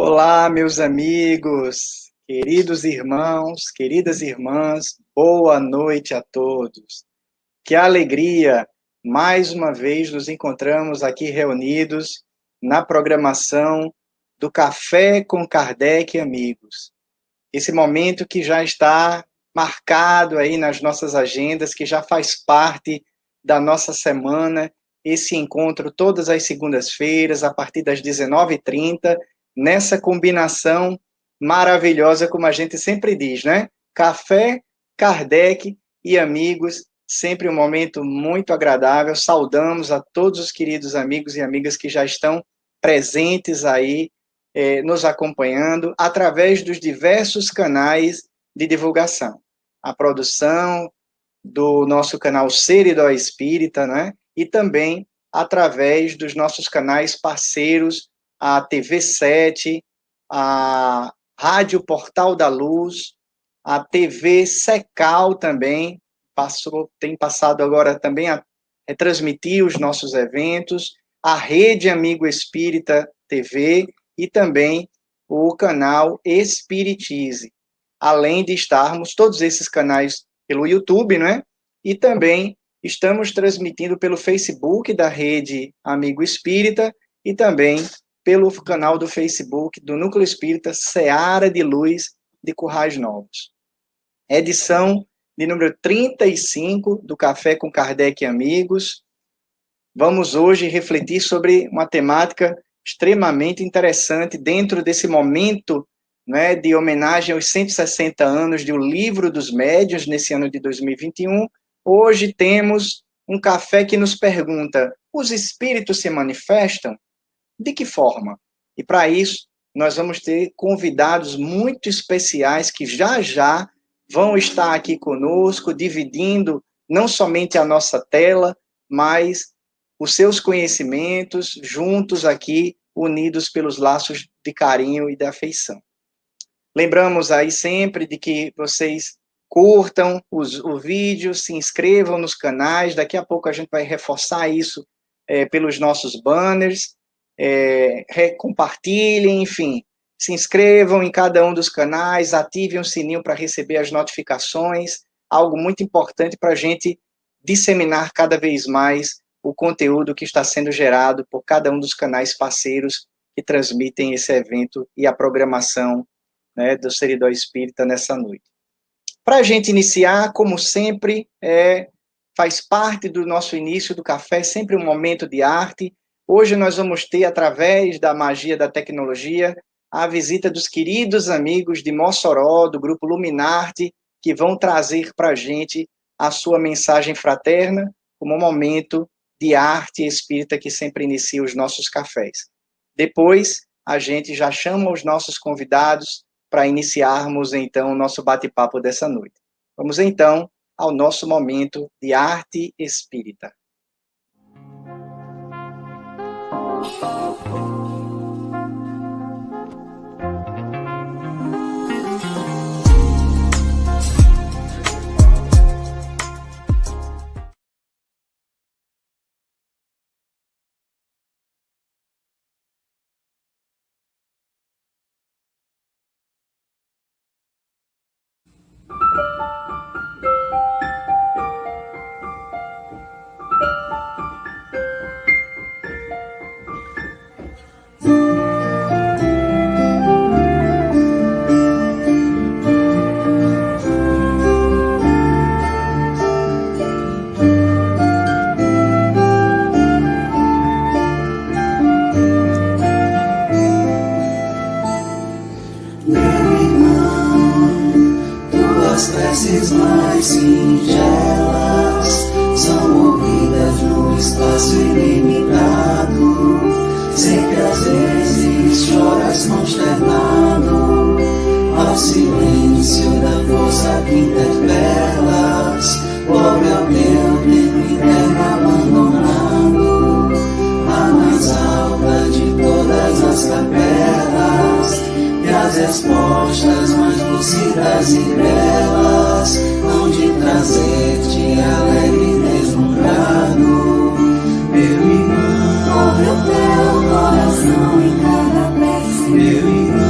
Olá, meus amigos, queridos irmãos, queridas irmãs, boa noite a todos. Que alegria, mais uma vez nos encontramos aqui reunidos na programação do Café com Kardec e Amigos. Esse momento que já está marcado aí nas nossas agendas, que já faz parte da nossa semana, esse encontro todas as segundas-feiras, a partir das 19h30, nessa combinação maravilhosa, como a gente sempre diz, né? Café, Kardec e amigos, sempre um momento muito agradável. Saudamos a todos os queridos amigos e amigas que já estão presentes aí, nos acompanhando, através dos diversos canais de divulgação. A produção do nosso canal Seridó Espírita, né? E também através dos nossos canais parceiros, a TV7, a Rádio Portal da Luz, a TV Secal também, tem passado agora também a retransmitir os nossos eventos, a Rede Amigo Espírita TV e também o canal Espiritize, além de estarmos todos esses canais pelo YouTube, né? E também estamos transmitindo pelo Facebook da Rede Amigo Espírita e também pelo canal do Facebook do Núcleo Espírita Seara de Luz de Currais Novos. Edição de número 35 do Café com Kardec e Amigos. Vamos hoje refletir sobre uma temática extremamente interessante dentro desse momento, né, de homenagem aos 160 anos do Livro dos Médiuns, nesse ano de 2021. Hoje temos um café que nos pergunta: os espíritos se manifestam? De que forma? E para isso, nós vamos ter convidados muito especiais que já vão estar aqui conosco, dividindo não somente a nossa tela, mas os seus conhecimentos, juntos aqui, unidos pelos laços de carinho e de afeição. Lembramos aí sempre de que vocês curtam o vídeo, se inscrevam nos canais, daqui a pouco a gente vai reforçar isso pelos nossos banners, compartilhem, enfim, se inscrevam em cada um dos canais, ativem o sininho para receber as notificações, algo muito importante para a gente disseminar cada vez mais o conteúdo que está sendo gerado por cada um dos canais parceiros que transmitem esse evento e a programação, né, do Seridó Espírita nessa noite. Para a gente iniciar, como sempre, faz parte do nosso início do café, sempre um momento de arte. Hoje nós vamos ter, através da magia da tecnologia, a visita dos queridos amigos de Mossoró, do Grupo Luminarte, que vão trazer para a gente a sua mensagem fraterna, como um momento de arte espírita que sempre inicia os nossos cafés. Depois, a gente já chama os nossos convidados para iniciarmos, então, o nosso bate-papo dessa noite. Vamos, então, ao nosso momento de arte espírita. Respostas mais lúcidas e belas, hão de trazer-te alegre deslumbrado. Meu irmão, ouve o teu coração em cada prece. Meu irmão,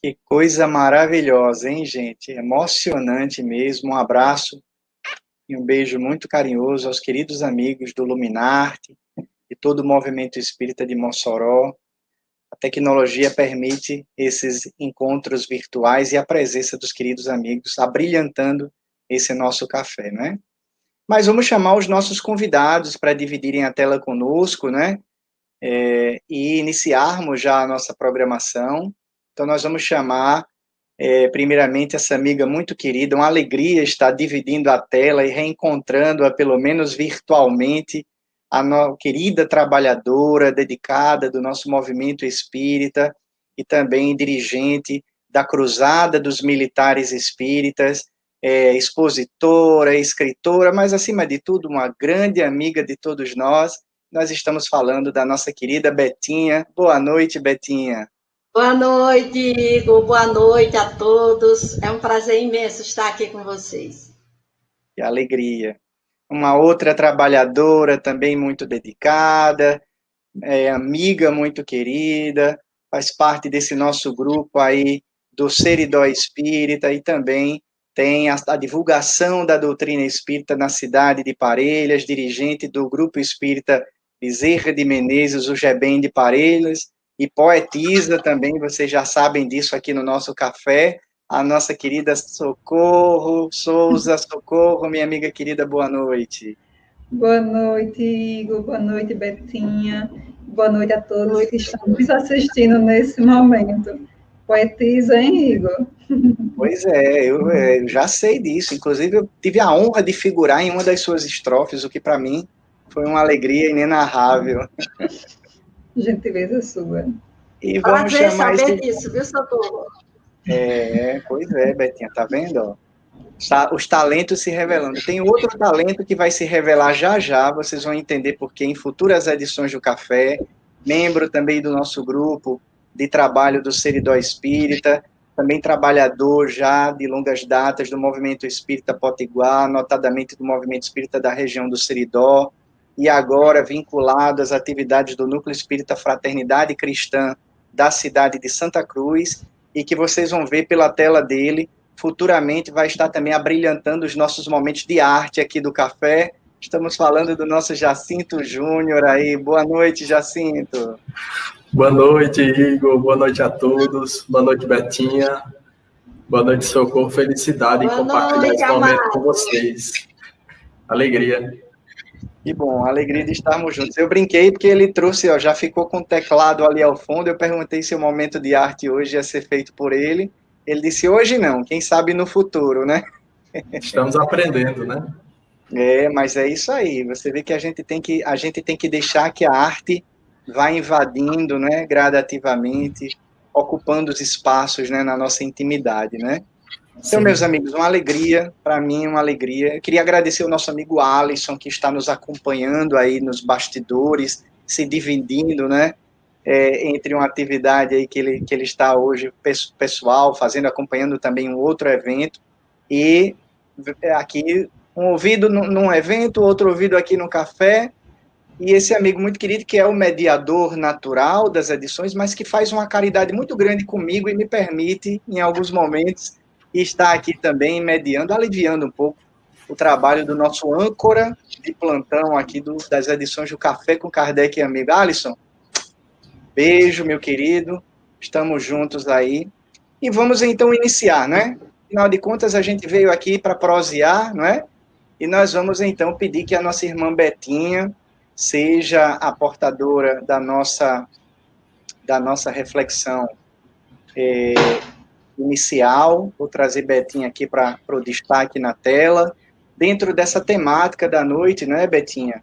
Que coisa maravilhosa, hein, gente? Emocionante mesmo. Um abraço e um beijo muito carinhoso aos queridos amigos do Luminarte e todo o movimento espírita de Mossoró. A tecnologia permite esses encontros virtuais e a presença dos queridos amigos abrilhantando esse nosso café, né? Mas vamos chamar os nossos convidados para dividirem a tela conosco, né? E iniciarmos já a nossa programação. Então, nós vamos chamar, primeiramente, essa amiga muito querida, uma alegria estar dividindo a tela e reencontrando-a, pelo menos virtualmente, querida trabalhadora, dedicada do nosso movimento espírita e também dirigente da Cruzada dos Militares Espíritas, expositora, escritora, mas, acima de tudo, uma grande amiga de todos nós. Nós estamos falando da nossa querida Betinha. Boa noite, Betinha. Boa noite, Igor. Boa noite a todos. É um prazer imenso estar aqui com vocês. Que alegria. Uma outra trabalhadora também muito dedicada, amiga muito querida, faz parte desse nosso grupo aí do Seridó Espírita e também tem a divulgação da doutrina espírita na cidade de Parelhas, dirigente do Grupo Espírita Bezerra de Menezes, o GEBEM de Parelhas, e poetisa também, vocês já sabem disso aqui no nosso café, a nossa querida Socorro Souza. Socorro, minha amiga querida, boa noite. Boa noite, Igor. Boa noite, Betinha. Boa noite a todos que estão nos assistindo nesse momento. Poetisa, hein, Igor? Pois é, eu já sei disso. Inclusive, eu tive a honra de figurar em uma das suas estrofes, o que para mim foi uma alegria inenarrável. Gentileza sua. E vamos chamar saber disso, viu, Socorro? Pois é, Betinha, tá vendo? Ó? Os talentos se revelando. Tem outro talento que vai se revelar já, vocês vão entender por quê em futuras edições do Café, membro também do nosso grupo de trabalho do Seridó Espírita, também trabalhador já de longas datas do Movimento Espírita Potiguar, notadamente do Movimento Espírita da região do Seridó, e agora vinculado às atividades do Núcleo Espírita Fraternidade Cristã da cidade de Santa Cruz, e que vocês vão ver pela tela dele, futuramente vai estar também abrilhantando os nossos momentos de arte aqui do café. Estamos falando do nosso Jacinto Júnior aí. Boa noite, Jacinto. Boa noite, Igor. Boa noite a todos. Boa noite, Betinha. Boa noite, Socorro. Felicidade em compartilhar esse momento com vocês. Alegria. Que bom, alegria de estarmos juntos. Eu brinquei porque ele trouxe, já ficou com o teclado ali ao fundo. Eu perguntei se o momento de arte hoje ia ser feito por ele. Ele disse, hoje não, quem sabe no futuro, né? Estamos aprendendo, né? Mas é isso aí. Você vê que a gente tem que deixar que a arte vá invadindo, né, gradativamente, ocupando os espaços, né, na nossa intimidade, né? Então, sim, meus amigos, uma alegria, para mim, uma alegria. Eu queria agradecer ao nosso amigo Alisson, que está nos acompanhando aí nos bastidores, se dividindo, né, entre uma atividade aí que ele está hoje pessoal, acompanhando também um outro evento, e aqui, um ouvido num evento, outro ouvido aqui no café, e esse amigo muito querido, que é o mediador natural das edições, mas que faz uma caridade muito grande comigo e me permite, em alguns momentos, estar aqui também mediando, aliviando um pouco o trabalho do nosso âncora de plantão aqui das edições do Café com Kardec e Amigo. Alisson, beijo, meu querido, estamos juntos aí. E vamos então iniciar, né? Afinal de contas, a gente veio aqui para prosear, não é? E nós vamos então pedir que a nossa irmã Betinha seja a portadora da nossa reflexão inicial. Vou trazer Betinha aqui para o destaque na tela. Dentro dessa temática da noite, não é, Betinha?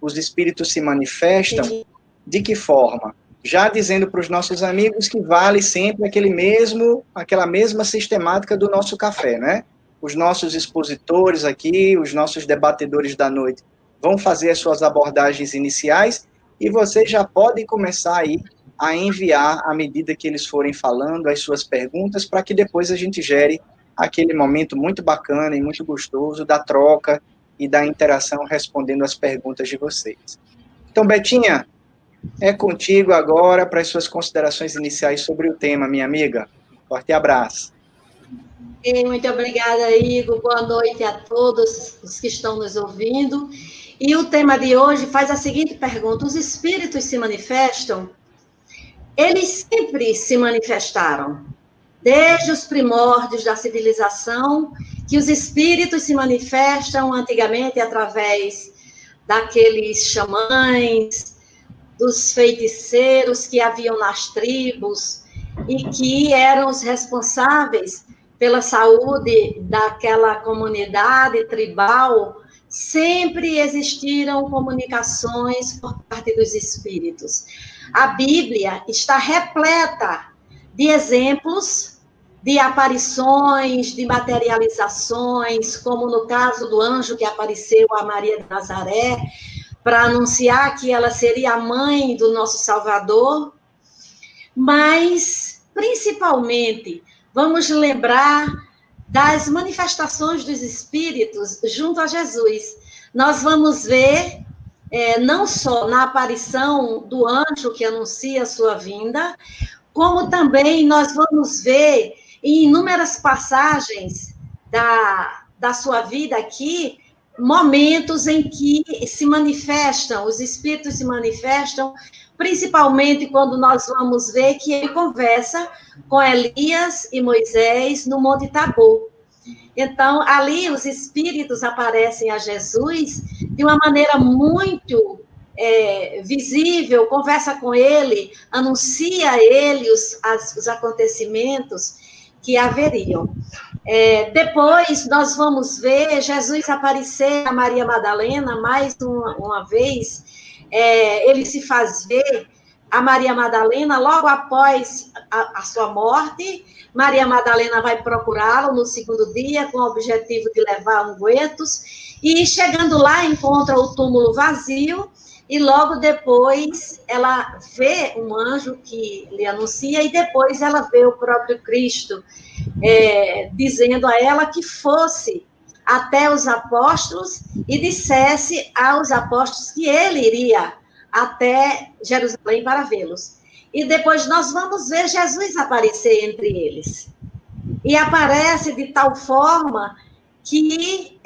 Os espíritos se manifestam de que forma? Já dizendo para os nossos amigos que vale sempre aquela mesma sistemática do nosso café, né? Os nossos expositores aqui, os nossos debatedores da noite, vão fazer as suas abordagens iniciais e vocês já podem começar aí a enviar, à medida que eles forem falando, as suas perguntas, para que depois a gente gere aquele momento muito bacana e muito gostoso da troca e da interação respondendo as perguntas de vocês. Então, Betinha, É contigo agora para as suas considerações iniciais sobre o tema, minha amiga. Forte abraço. Muito obrigada, Igor. Boa noite a todos os que estão nos ouvindo. E o tema de hoje faz a seguinte pergunta: os espíritos se manifestam? Eles sempre se manifestaram. Desde os primórdios da civilização, que os espíritos se manifestam antigamente através daqueles xamãs, dos feiticeiros que haviam nas tribos e que eram os responsáveis pela saúde daquela comunidade tribal. Sempre existiram comunicações por parte dos espíritos. A Bíblia está repleta de exemplos de aparições, de materializações, como no caso do anjo que apareceu a Maria de Nazaré, para anunciar que ela seria a mãe do nosso Salvador. Mas, principalmente, vamos lembrar das manifestações dos espíritos junto a Jesus. Nós vamos ver, não só na aparição do anjo que anuncia a sua vinda, como também nós vamos ver em inúmeras passagens da sua vida aqui, momentos em que se manifestam, os espíritos se manifestam, principalmente quando nós vamos ver que ele conversa com Elias e Moisés no Monte Tabor. Então, ali os espíritos aparecem a Jesus de uma maneira muito visível, conversa com ele, anuncia a ele os acontecimentos que haveriam. Depois, nós vamos ver Jesus aparecer a Maria Madalena mais uma vez. Ele se faz ver a Maria Madalena logo após a sua morte. Maria Madalena vai procurá-lo no segundo dia com o objetivo de levar ungüentos e, chegando lá, encontra o túmulo vazio e logo depois ela vê um anjo que lhe anuncia e depois ela vê o próprio Cristo dizendo a ela que fosse até os apóstolos e dissesse aos apóstolos que ele iria até Jerusalém para vê-los. E depois nós vamos ver Jesus aparecer entre eles. E aparece de tal forma que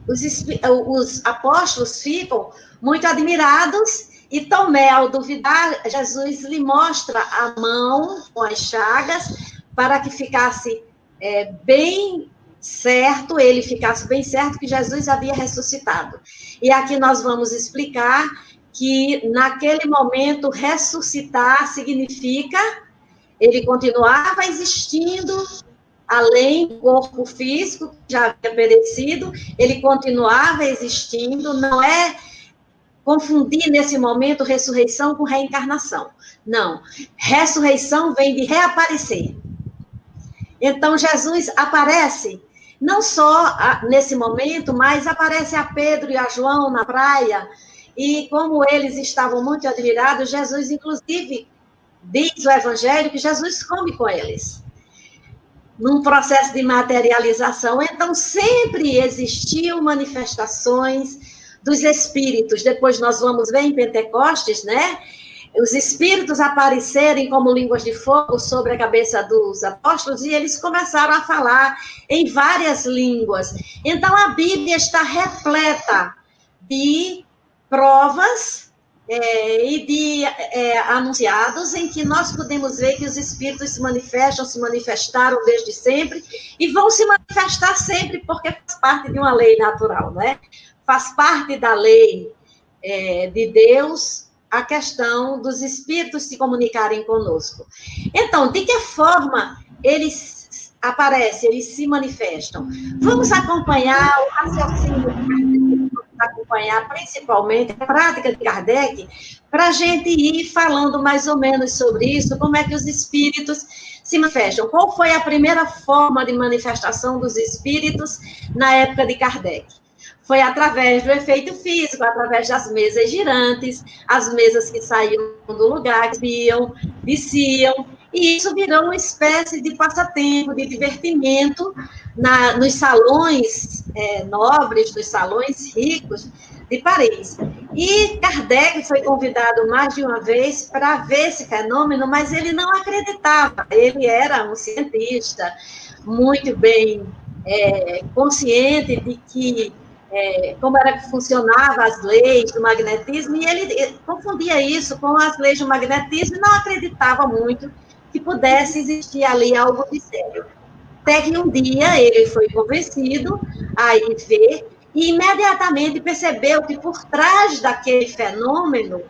os apóstolos ficam muito admirados e Tomé, ao duvidar, Jesus lhe mostra a mão com as chagas para que ficasse bem certo, ele ficasse bem certo que Jesus havia ressuscitado. E aqui nós vamos explicar que, naquele momento, ressuscitar significa ele continuava existindo, além do corpo físico, que já havia perecido, ele continuava existindo, não é confundir nesse momento ressurreição com reencarnação. Não, ressurreição vem de reaparecer. Então, Jesus aparece, não só nesse momento, mas aparece a Pedro e a João na praia, e como eles estavam muito admirados, Jesus, inclusive, diz o Evangelho que Jesus come com eles, num processo de materialização. Então, sempre existiu manifestações dos espíritos. Depois nós vamos ver em Pentecostes, né? Os espíritos aparecerem como línguas de fogo sobre a cabeça dos apóstolos e eles começaram a falar em várias línguas. Então, a Bíblia está repleta de provas e de anunciados em que nós podemos ver que os espíritos se manifestaram desde sempre e vão se manifestar sempre porque faz parte de uma lei natural, né? Faz parte da lei de Deus a questão dos espíritos se comunicarem conosco. Então, de que forma eles aparecem, eles se manifestam? Vamos acompanhar o raciocínio de Kardec, vamos acompanhar principalmente a prática de Kardec, para a gente ir falando mais ou menos sobre isso, como é que os espíritos se manifestam. Qual foi a primeira forma de manifestação dos espíritos na época de Kardec? Foi através do efeito físico, através das mesas girantes, as mesas que saíam do lugar, que subiam, desciam, e isso virou uma espécie de passatempo, de divertimento nos salões nobres, nos salões ricos de Paris. E Kardec foi convidado mais de uma vez para ver esse fenômeno, mas ele não acreditava. Ele era um cientista muito bem consciente de que como era que funcionava as leis do magnetismo, e ele confundia isso com as leis do magnetismo e não acreditava muito que pudesse existir ali algo de sério. Até que um dia ele foi convencido a ir ver e imediatamente percebeu que por trás daquele fenômeno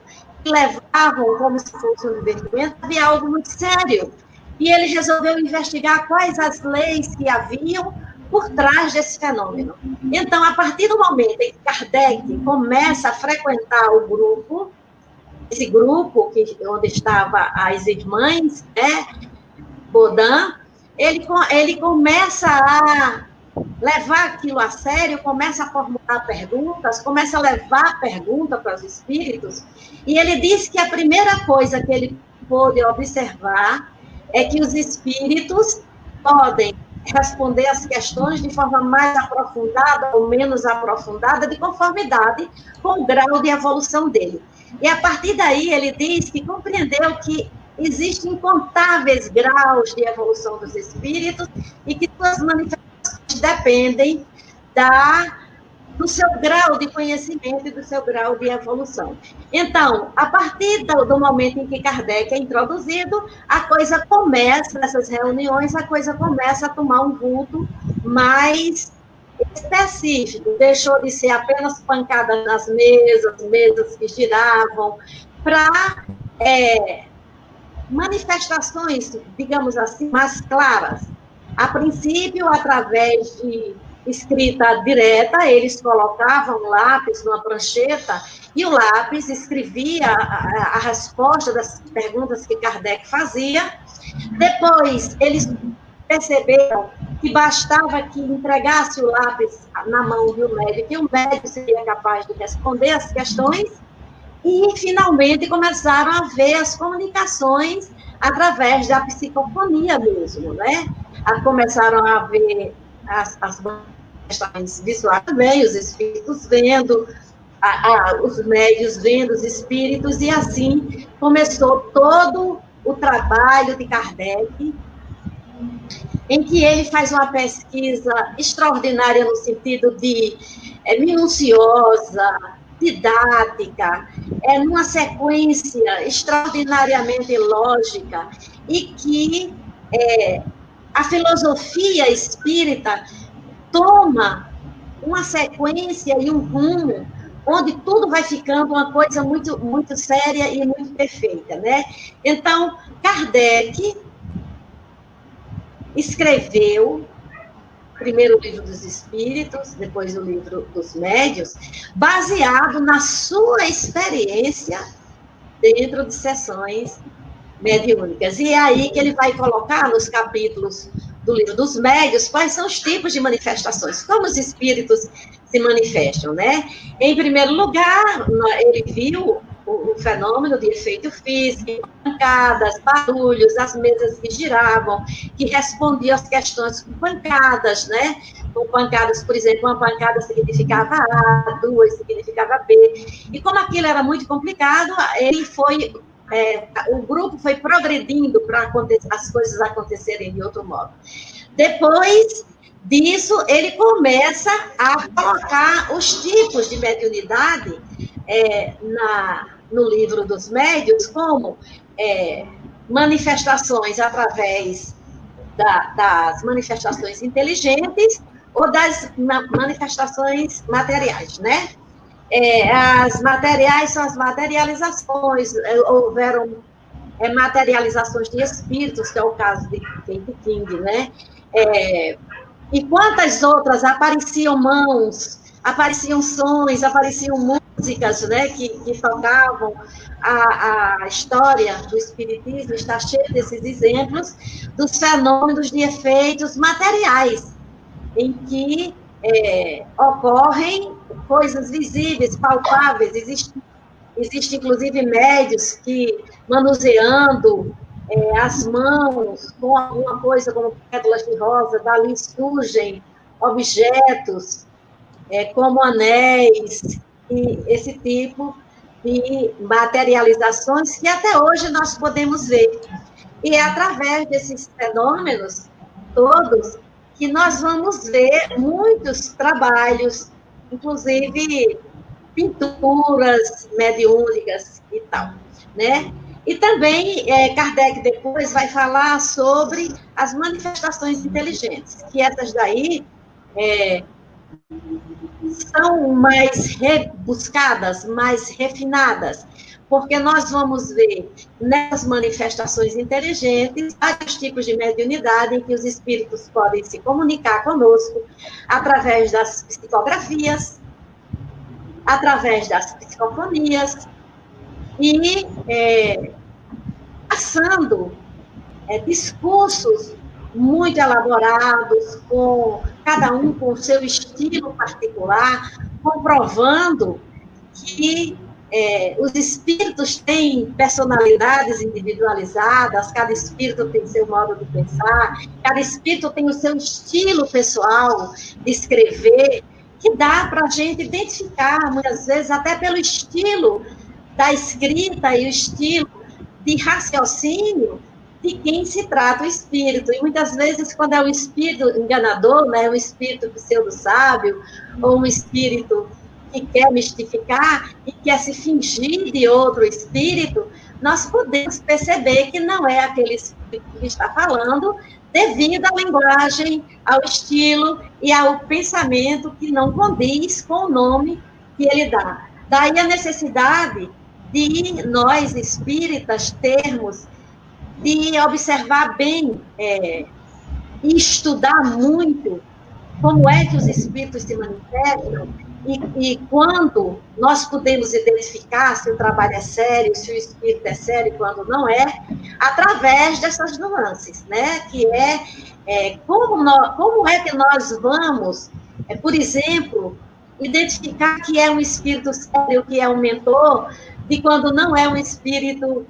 que levavam como se fosse um divertimento, havia algo muito sério. E ele resolveu investigar quais as leis que haviam por trás desse fenômeno. Então, a partir do momento em que Kardec começa a frequentar o grupo, esse grupo onde estavam as irmãs, Baudin, ele começa a levar aquilo a sério, começa a formular perguntas, começa a levar pergunta para os espíritos, e ele diz que a primeira coisa que ele pôde observar é que os espíritos podem responder as questões de forma mais aprofundada ou menos aprofundada, de conformidade com o grau de evolução dele. E a partir daí ele diz que compreendeu que existem incontáveis graus de evolução dos espíritos e que suas manifestações dependem do seu grau de conhecimento e do seu grau de evolução. Então, a partir do momento em que Kardec é introduzido, a coisa começa, nessas reuniões, a coisa começa a tomar um vulto mais específico, deixou de ser apenas pancada nas mesas que giravam, para manifestações, digamos assim, mais claras. A princípio, através de escrita direta, eles colocavam um lápis numa prancheta e o lápis escrevia a resposta das perguntas que Kardec fazia. Depois, eles perceberam que bastava que entregasse o lápis na mão do médico, e o médico seria capaz de responder as questões, e, finalmente, começaram a ver as comunicações através da psicofonia mesmo, né? Começaram a ver as manifestações visuais também, os espíritos vendo, os médios vendo os espíritos, e assim começou todo o trabalho de Kardec, em que ele faz uma pesquisa extraordinária no sentido de minuciosa, didática, numa sequência extraordinariamente lógica, e que a filosofia espírita toma uma sequência e um rumo onde tudo vai ficando uma coisa muito, muito séria e muito perfeita, né? Então, Kardec escreveu primeiro o livro dos espíritos, depois o livro dos médios, baseado na sua experiência dentro de sessões mediúnicas. E é aí que ele vai colocar nos capítulos do livro dos médios quais são os tipos de manifestações, como os espíritos se manifestam, né? Em primeiro lugar, ele viu o fenômeno de efeito físico, pancadas, barulhos, as mesas que giravam, que respondiam às questões com pancadas, né? Com pancadas, por exemplo, uma pancada significava A, duas significava B. E como aquilo era muito complicado, o grupo foi progredindo para as coisas acontecerem de outro modo. Depois disso, ele começa a colocar os tipos de mediunidade no livro dos médios, como manifestações através das manifestações inteligentes ou das manifestações materiais, né? As materiais são as materializações, houveram materializações de espíritos, que é o caso de Kate King, né? E quantas outras apareciam mãos, apareciam sons, apareciam músicas, né, que tocavam. A história do espiritismo está cheia desses exemplos dos fenômenos de efeitos materiais, em que ocorrem coisas visíveis, palpáveis. Existe inclusive médios que, manuseando as mãos com alguma coisa como pétalas de rosa, dali surgem objetos como anéis e esse tipo de materializações que até hoje nós podemos ver. E é através desses fenômenos todos que nós vamos ver muitos trabalhos, inclusive pinturas mediúnicas e tal, né? E também Kardec depois vai falar sobre as manifestações inteligentes, que essas daí são mais rebuscadas, mais refinadas, porque nós vamos ver nessas manifestações inteligentes vários tipos de mediunidade em que os espíritos podem se comunicar conosco através das psicografias, através das psicofonias e passando discursos muito elaborados, com cada um com o seu estilo particular, comprovando que os espíritos têm personalidades individualizadas, cada espírito tem seu modo de pensar, cada espírito tem o seu estilo pessoal de escrever, que dá para a gente identificar, muitas vezes, até pelo estilo da escrita e o estilo de raciocínio de quem se trata o espírito. E muitas vezes, quando é um espírito enganador, né, um espírito pseudo-sábio, ou um espírito que quer mistificar e quer se fingir de outro espírito, nós podemos perceber que não é aquele espírito que está falando, devido à linguagem, ao estilo e ao pensamento que não condiz com o nome que ele dá. Daí a necessidade de nós, espíritas, termos, de observar bem e estudar muito como é que os espíritos se manifestam e quando nós podemos identificar se o trabalho é sério, se o espírito é sério, quando não é, através dessas nuances, né? Que como é que nós vamos, por exemplo, identificar que é um espírito sério, que é um mentor, de quando não é um espírito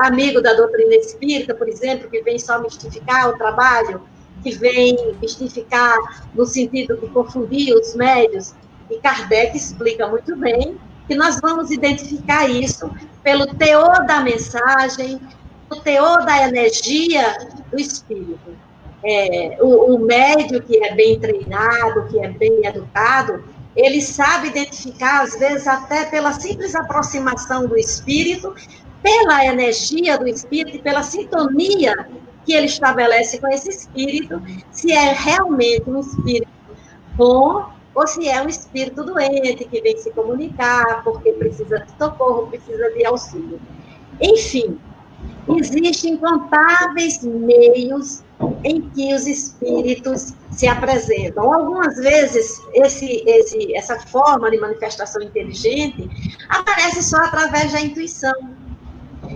amigo da doutrina espírita, por exemplo, que vem só mistificar o trabalho, que vem mistificar no sentido de confundir os médios. E Kardec explica muito bem que nós vamos identificar isso pelo teor da mensagem, pelo teor da energia do espírito. O médio que é bem treinado, que é bem educado, ele sabe identificar, às vezes, até pela simples aproximação do espírito, pela energia do espírito e pela sintonia que ele estabelece com esse espírito, se é realmente um espírito bom ou se é um espírito doente que vem se comunicar porque precisa de socorro, precisa de auxílio. Enfim, existem incontáveis meios em que os espíritos se apresentam. Algumas vezes, essa forma de manifestação inteligente aparece só através da intuição.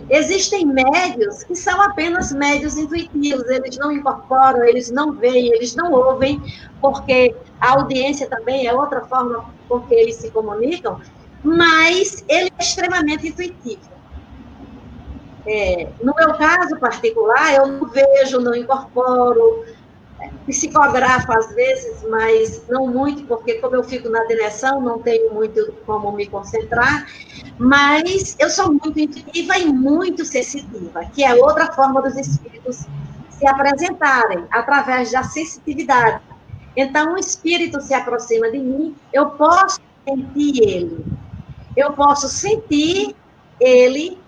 Existem médios que são apenas médios intuitivos, eles não incorporam, eles não veem, eles não ouvem, porque a audiência também é outra forma com que eles se comunicam, mas ele é extremamente intuitivo. No meu caso particular, eu não vejo, não incorporo, psicografo às vezes, mas não muito, porque como eu fico na direção, não tenho muito como me concentrar, mas eu sou muito intuitiva e muito sensitiva, que é outra forma dos espíritos se apresentarem, através da sensitividade. Então, um espírito se aproxima de mim, eu posso sentir ele, eu posso sentir ele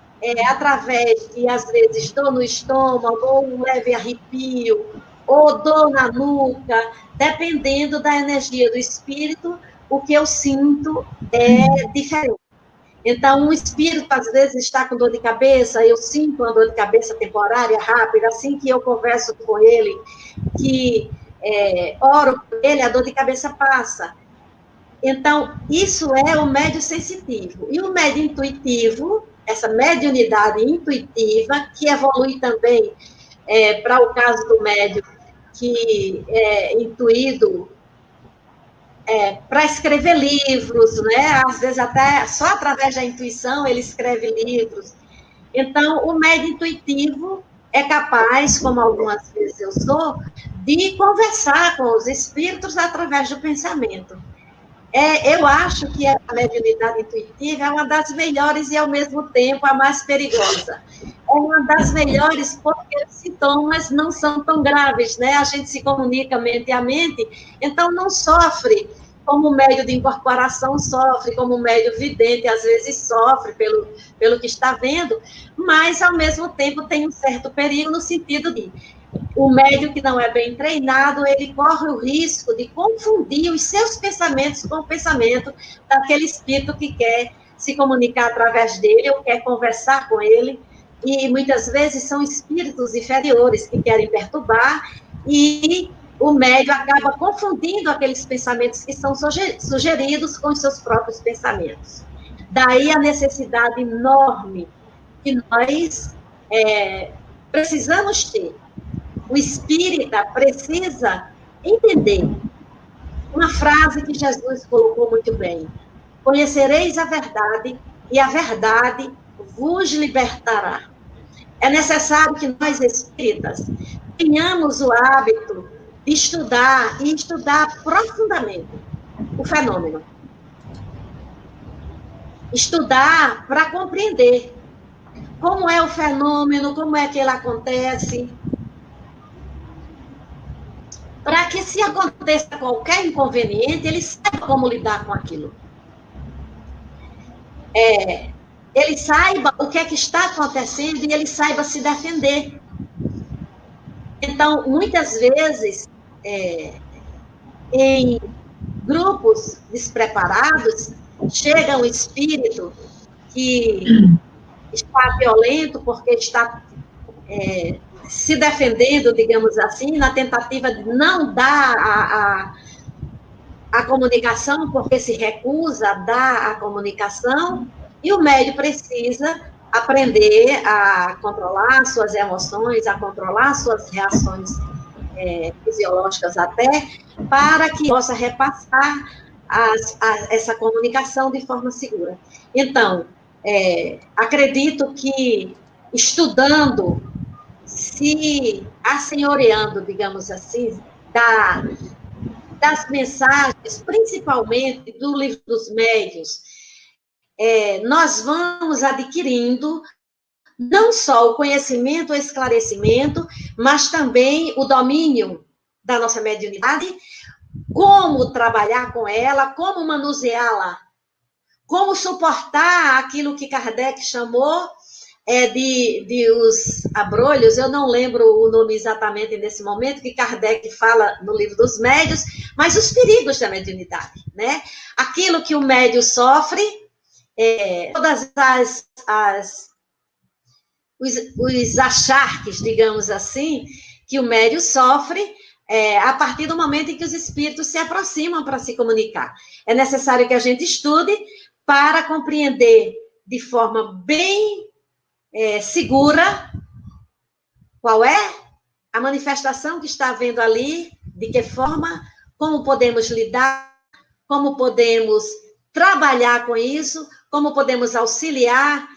através de, às vezes, dor no estômago, ou um leve arrepio, ou dor na nuca, dependendo da energia do espírito, o que eu sinto é diferente. Então, um espírito, às vezes, está com dor de cabeça, eu sinto uma dor de cabeça temporária, rápida, assim que eu converso com ele, que oro por ele, a dor de cabeça passa. Então, isso é o médio sensitivo. E o médio intuitivo, essa mediunidade intuitiva, que evolui também para o caso do médium que é intuído para escrever livros, né? Às vezes até só através da intuição ele escreve livros. Então, o médium intuitivo é capaz, como algumas vezes eu sou, de conversar com os espíritos através do pensamento. Eu acho que a mediunidade intuitiva é uma das melhores e, ao mesmo tempo, a mais perigosa. É uma das melhores porque os sintomas não são tão graves, né? A gente se comunica mente a mente, então não sofre como o médium de incorporação sofre, como o médium vidente às vezes sofre pelo que está vendo, mas, ao mesmo tempo, tem um certo perigo no sentido de o médium que não é bem treinado, ele corre o risco de confundir os seus pensamentos com o pensamento daquele espírito que quer se comunicar através dele ou quer conversar com ele, e muitas vezes são espíritos inferiores que querem perturbar, e o médium acaba confundindo aqueles pensamentos que são sugeridos com os seus próprios pensamentos. Daí a necessidade enorme que nós precisamos ter. O espírita precisa entender uma frase que Jesus colocou muito bem: conhecereis a verdade, e a verdade vos libertará. É necessário que nós, espíritas, tenhamos o hábito de estudar, e estudar profundamente o fenômeno. Estudar para compreender como é o fenômeno, como é que ele acontece, para que, se aconteça qualquer inconveniente, ele saiba como lidar com aquilo. Ele saiba o que é que está acontecendo e ele saiba se defender. Então, muitas vezes, em grupos despreparados, chega um espírito que está violento porque está se defendendo, digamos assim, na tentativa de não dar a comunicação, porque se recusa a dar a comunicação, e o médium precisa aprender a controlar suas emoções, a controlar suas reações fisiológicas até, para que possa repassar essa comunicação de forma segura. Então, acredito que, estudando, se assenhoreando, digamos assim, das mensagens, principalmente do Livro dos Médiuns, nós vamos adquirindo não só o conhecimento, o esclarecimento, mas também o domínio da nossa mediunidade, como trabalhar com ela, como manuseá-la, como suportar aquilo que Kardec chamou de os abrolhos. Eu não lembro o nome exatamente nesse momento, que Kardec fala no Livro dos Médiuns, mas os perigos da mediunidade, né? Aquilo que o médium sofre, todas os acharques, digamos assim, que o médium sofre, a partir do momento em que os espíritos se aproximam para se comunicar. É necessário que a gente estude para compreender de forma bem segura qual é a manifestação que está havendo ali, de que forma, como podemos lidar, como podemos trabalhar com isso, como podemos auxiliar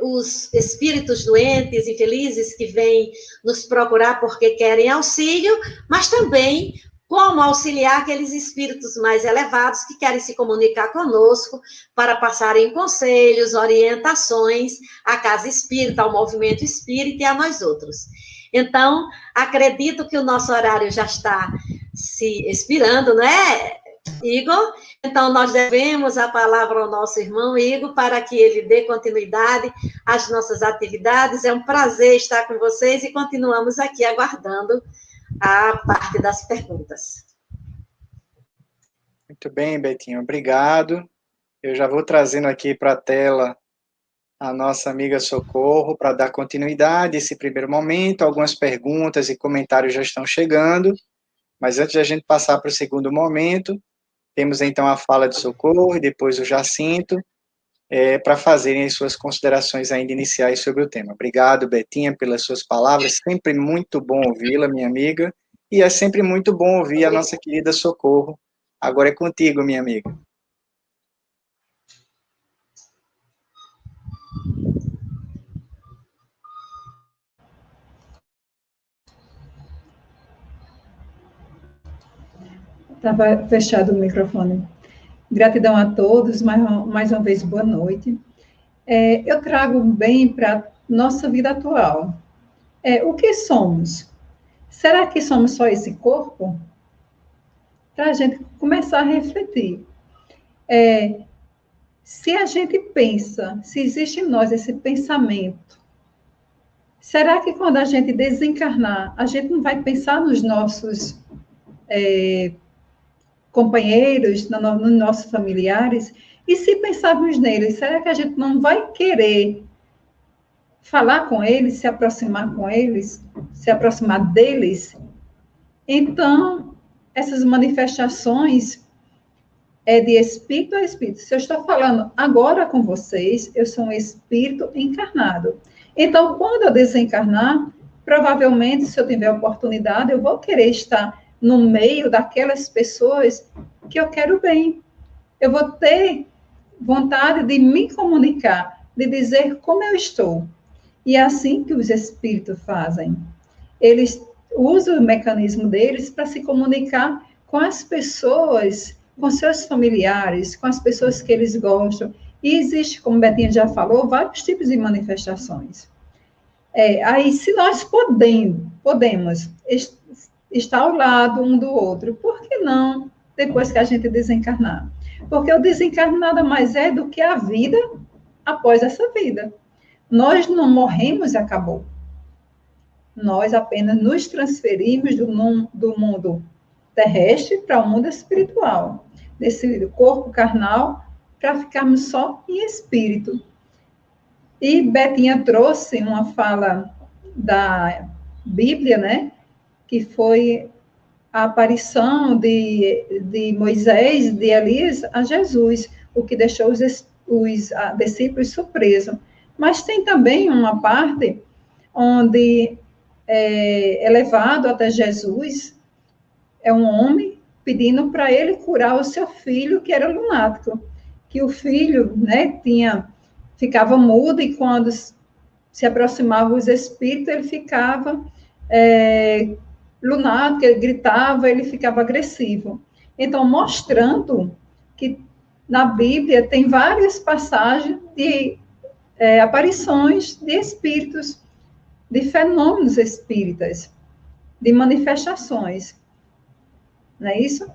os espíritos doentes, infelizes, que vêm nos procurar porque querem auxílio, mas também como auxiliar aqueles espíritos mais elevados que querem se comunicar conosco para passarem conselhos, orientações à casa espírita, ao movimento espírita e a nós outros. Então, acredito que o nosso horário já está se expirando, não é, Igor? Então, nós devemos a palavra ao nosso irmão Igor para que ele dê continuidade às nossas atividades. É um prazer estar com vocês e continuamos aqui aguardando a parte das perguntas. Muito bem, Betinho, obrigado. Eu já vou trazendo aqui para a tela a nossa amiga Socorro para dar continuidade a esse primeiro momento. Algumas perguntas e comentários já estão chegando, mas antes de a gente passar para o segundo momento, temos então a fala de Socorro e depois o Jacinto, para fazerem as suas considerações ainda iniciais sobre o tema. Obrigado, Betinha, pelas suas palavras, sempre muito bom ouvi-la, minha amiga, e é sempre muito bom ouvir a nossa querida Socorro. Agora é contigo, minha amiga. Estava fechado o microfone. Gratidão a todos, mais uma vez, boa noite. Eu trago bem para a nossa vida atual. O que somos? Será que somos só esse corpo? Para a gente começar a refletir. Se a gente pensa, se existe em nós esse pensamento, será que quando a gente desencarnar, a gente não vai pensar nos nossos companheiros, nos nossos familiares? E se pensarmos neles, será que a gente não vai querer falar com eles, se aproximar com eles, se aproximar deles? Então, essas manifestações de espírito a espírito. Se eu estou falando agora com vocês, eu sou um espírito encarnado. Então, quando eu desencarnar, provavelmente, se eu tiver oportunidade, eu vou querer estar no meio daquelas pessoas que eu quero bem. Eu vou ter vontade de me comunicar, de dizer como eu estou. E é assim que os espíritos fazem. Eles usam o mecanismo deles para se comunicar com as pessoas, com seus familiares, com as pessoas que eles gostam. E existe, como Betinha já falou, vários tipos de manifestações. Aí, se nós podemos estar ao lado um do outro, por que não depois que a gente desencarnar? Porque o desencarno nada mais é do que a vida após essa vida. Nós não morremos e acabou. Nós apenas nos transferimos do mundo terrestre para o mundo espiritual, desse corpo carnal, para ficarmos só em espírito. E Betinha trouxe uma fala da Bíblia, né, que foi a aparição de Moisés, de Elias a Jesus, o que deixou os discípulos surpresos. Mas tem também uma parte onde é levado até Jesus, um homem pedindo para ele curar o seu filho, que era lunático, que o filho, né, ficava mudo, e quando se aproximavam os espíritos, ele ficava lunático, ele gritava, ele ficava agressivo. Então, mostrando que na Bíblia tem várias passagens de aparições de espíritos, de fenômenos espíritas, de manifestações. Não é isso?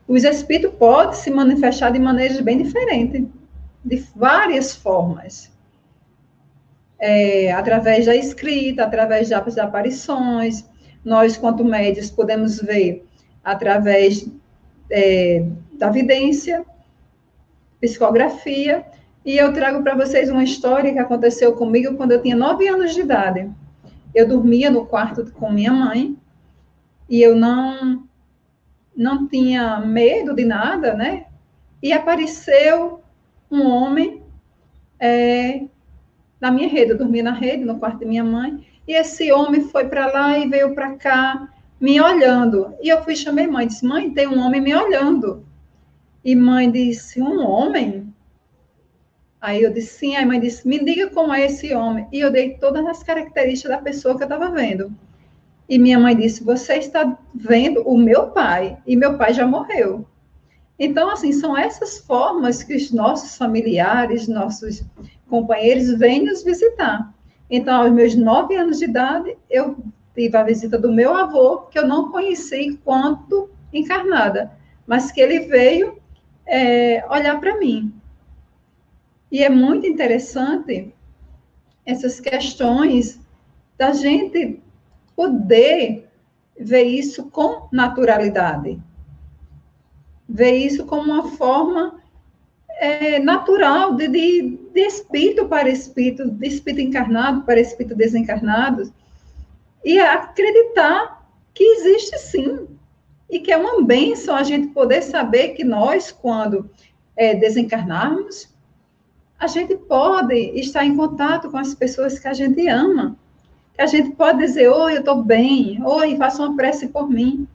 Os espíritos podem se manifestar de maneiras bem diferentes, de várias formas. Através da escrita, através das aparições. Nós, quanto médios, podemos ver através da vidência, psicografia. E eu trago para vocês uma história que aconteceu comigo quando eu tinha 9 anos de idade. Eu dormia no quarto com minha mãe, e eu não tinha medo de nada, né? E apareceu um homem na minha rede. Eu dormia na rede, no quarto de minha mãe, e esse homem foi para lá e veio para cá, me olhando. E eu chamei mãe, disse: mãe, tem um homem me olhando. E mãe disse: um homem? Aí eu disse: sim. Aí mãe disse: me diga como é esse homem. E eu dei todas as características da pessoa que eu estava vendo. E minha mãe disse: você está vendo o meu pai, e meu pai já morreu. Então, assim, são essas formas que os nossos familiares, nossos companheiros vêm nos visitar. Então, aos meus 9 anos de idade, eu tive a visita do meu avô, que eu não conheci quando encarnada, mas que ele veio olhar para mim. E é muito interessante essas questões da gente poder ver isso com naturalidade. Ver isso como uma forma natural de espírito para espírito, de espírito encarnado para espírito desencarnado, e acreditar que existe sim, e que é uma bênção a gente poder saber que nós, quando desencarnarmos, a gente pode estar em contato com as pessoas que a gente ama, que a gente pode dizer: oi, eu estou bem, oi, faça uma prece por mim.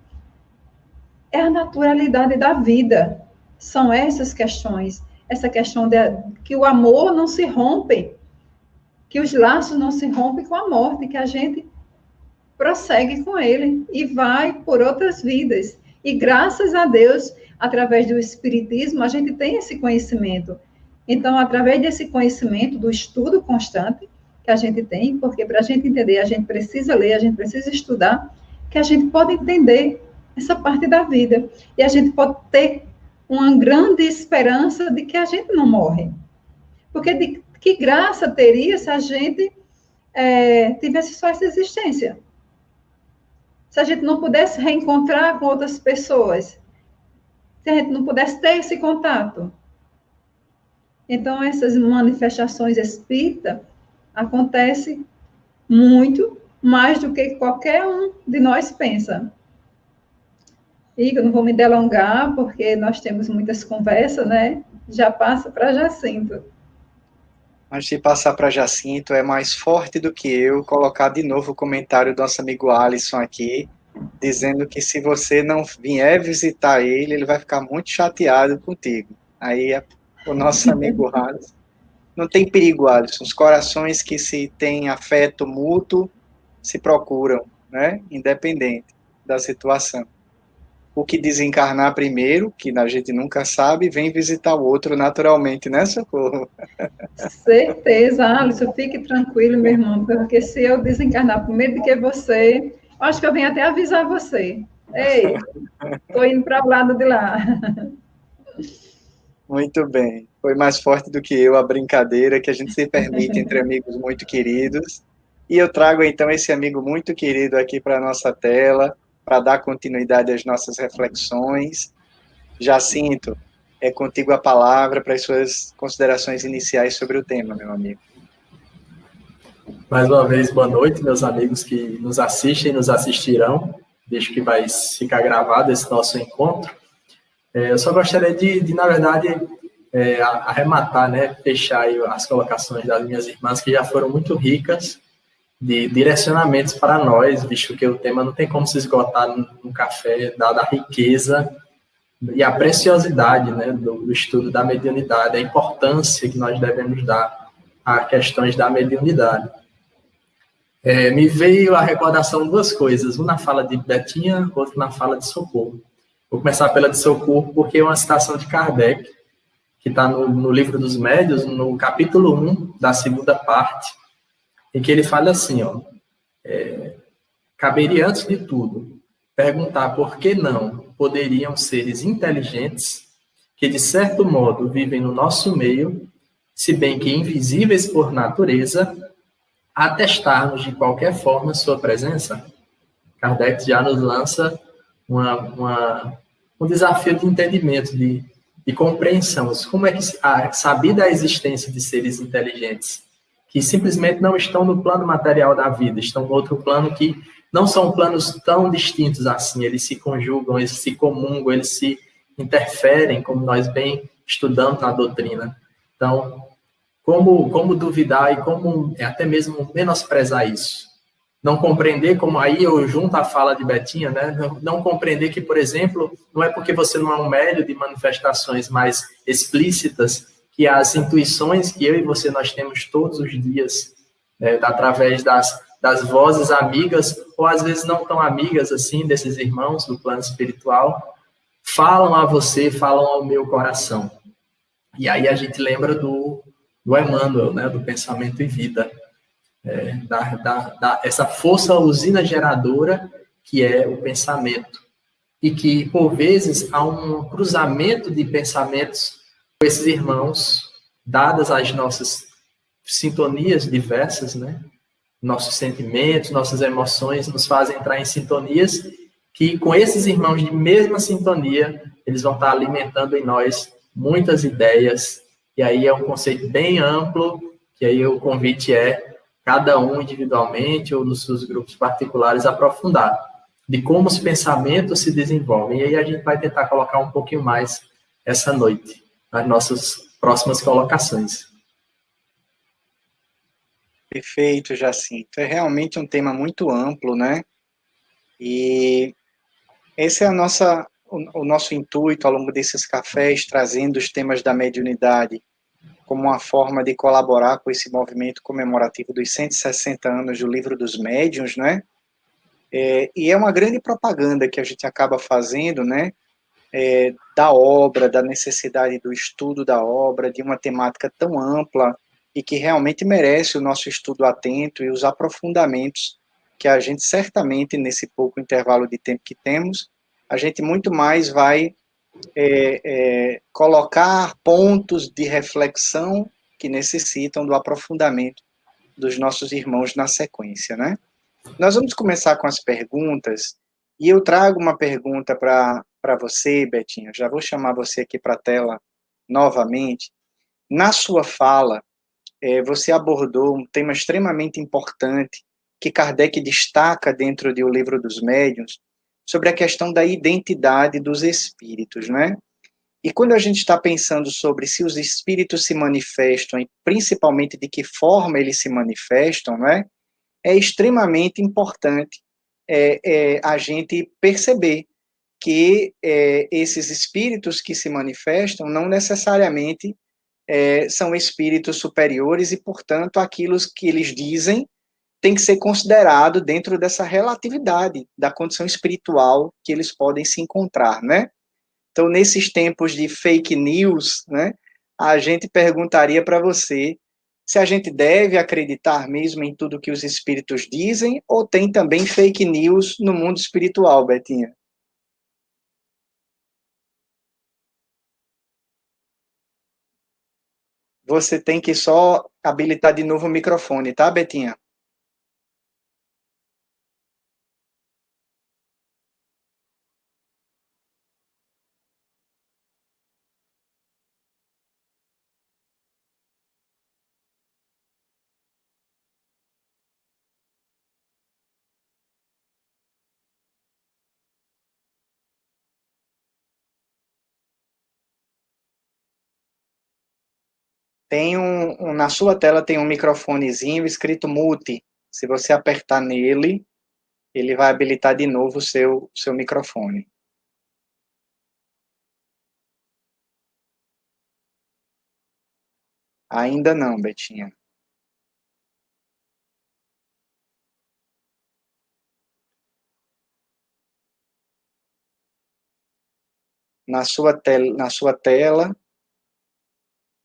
É a naturalidade da vida. São essas questões. Essa questão que o amor não se rompe, que os laços não se rompem com a morte, que a gente prossegue com ele e vai por outras vidas. E graças a Deus, através do Espiritismo, a gente tem esse conhecimento. Então, através desse conhecimento, do estudo constante que a gente tem, porque para a gente entender, a gente precisa ler, a gente precisa estudar, que a gente pode entender essa parte da vida. E a gente pode ter uma grande esperança de que a gente não morre. Porque de que graça teria se a gente tivesse só essa existência? Se a gente não pudesse reencontrar com outras pessoas, se a gente não pudesse ter esse contato. Então, essas manifestações espíritas acontecem muito mais do que qualquer um de nós pensa. E eu não vou me delongar, porque nós temos muitas conversas, né? Já passa para Jacinto. Antes de passar para Jacinto, é mais forte do que eu colocar de novo o comentário do nosso amigo Alisson aqui, dizendo que se você não vier visitar ele, ele vai ficar muito chateado contigo. Aí o nosso amigo Alisson. Não tem perigo, Alisson. Os corações que se têm afeto mútuo se procuram, né? Independente da situação. O que desencarnar primeiro, que a gente nunca sabe, vem visitar o outro naturalmente, né, Socorro? Certeza, Alisson, fique tranquilo, meu irmão, porque se eu desencarnar primeiro do que você, acho que eu venho até avisar você. Ei, estou indo para o lado de lá. Muito bem. Foi mais forte do que eu a brincadeira que a gente se permite entre amigos muito queridos. E eu trago, então, esse amigo muito querido aqui para a nossa tela, para dar continuidade às nossas reflexões. Jacinto, é contigo a palavra para as suas considerações iniciais sobre o tema, meu amigo. Mais uma vez, boa noite, meus amigos que nos assistem e nos assistirão. Deixo que vai ficar gravado esse nosso encontro. Eu só gostaria de na verdade, arrematar, né, fechar aí as colocações das minhas irmãs, que já foram muito ricas, de direcionamentos para nós, visto que o tema não tem como se esgotar no café, dada a riqueza e a preciosidade, né, do estudo da mediunidade, a importância que nós devemos dar a questões da mediunidade. Me veio a recordação de duas coisas, uma na fala de Betinha, outra na fala de Socorro. Vou começar pela de Socorro, porque é uma citação de Kardec, que está no Livro dos Médiuns, no capítulo 1, da segunda parte, em que ele fala assim, caberia, antes de tudo, perguntar por que não poderiam seres inteligentes, que de certo modo vivem no nosso meio, se bem que invisíveis por natureza, atestar-nos de qualquer forma sua presença. Kardec já nos lança um desafio de entendimento, de compreensão. Como é que, sabida a existência de seres inteligentes, que simplesmente não estão no plano material da vida, estão no outro plano que não são planos tão distintos assim, eles se conjugam, eles se comungam, eles se interferem, como nós bem estudamos na doutrina. Então, como duvidar e como até mesmo menosprezar isso? Não compreender, como aí eu junto a fala de Betinha, né? Não compreender que, por exemplo, não é porque você não é um médium de manifestações mais explícitas que as intuições que eu e você nós temos todos os dias, através das vozes amigas, ou às vezes não tão amigas assim, desses irmãos do plano espiritual, falam a você, falam ao meu coração. E aí a gente lembra do Emmanuel, né? Do Pensamento e Vida. Essa força usina geradora que é o pensamento, e que, por vezes, há um cruzamento de pensamentos com esses irmãos, dadas as nossas sintonias diversas, né? Nossos sentimentos, nossas emoções nos fazem entrar em sintonias que, com esses irmãos de mesma sintonia, eles vão estar alimentando em nós muitas ideias, e aí é um conceito bem amplo, que aí o convite é cada um individualmente ou nos seus grupos particulares aprofundar, de como os pensamentos se desenvolvem. E aí a gente vai tentar colocar um pouquinho mais essa noite, nas nossas próximas colocações. Perfeito, Jacinto. É realmente um tema muito amplo, né? E esse é o nosso intuito ao longo desses cafés, trazendo os temas da mediunidade como uma forma de colaborar com esse movimento comemorativo dos 160 anos do Livro dos Médiuns, né? E é uma grande propaganda que a gente acaba fazendo, né, da obra, da necessidade do estudo da obra, de uma temática tão ampla e que realmente merece o nosso estudo atento e os aprofundamentos que a gente certamente, nesse pouco intervalo de tempo que temos, a gente muito mais vai colocar pontos de reflexão que necessitam do aprofundamento dos nossos irmãos na sequência, né? Nós vamos começar com as perguntas, e eu trago uma pergunta para você, Betinha. Já vou chamar você aqui para a tela novamente. Na sua fala, você abordou um tema extremamente importante que Kardec destaca dentro do Livro dos Médiuns, sobre a questão da identidade dos espíritos, né? E quando a gente está pensando sobre se os espíritos se manifestam, e principalmente de que forma eles se manifestam, né? É extremamente importante a gente perceber que esses espíritos que se manifestam não necessariamente são espíritos superiores e, portanto, aquilo que eles dizem tem que ser considerado dentro dessa relatividade da condição espiritual que eles podem se encontrar, né? Então, nesses tempos de fake news, né, a gente perguntaria para você se a gente deve acreditar mesmo em tudo que os espíritos dizem, ou tem também fake news no mundo espiritual, Betinha? Você tem que só habilitar de novo o microfone, tá, Betinha? Na sua tela tem um microfonezinho escrito mute. Se você apertar nele, ele vai habilitar de novo o seu microfone. Ainda não, Betinha. Na sua tela,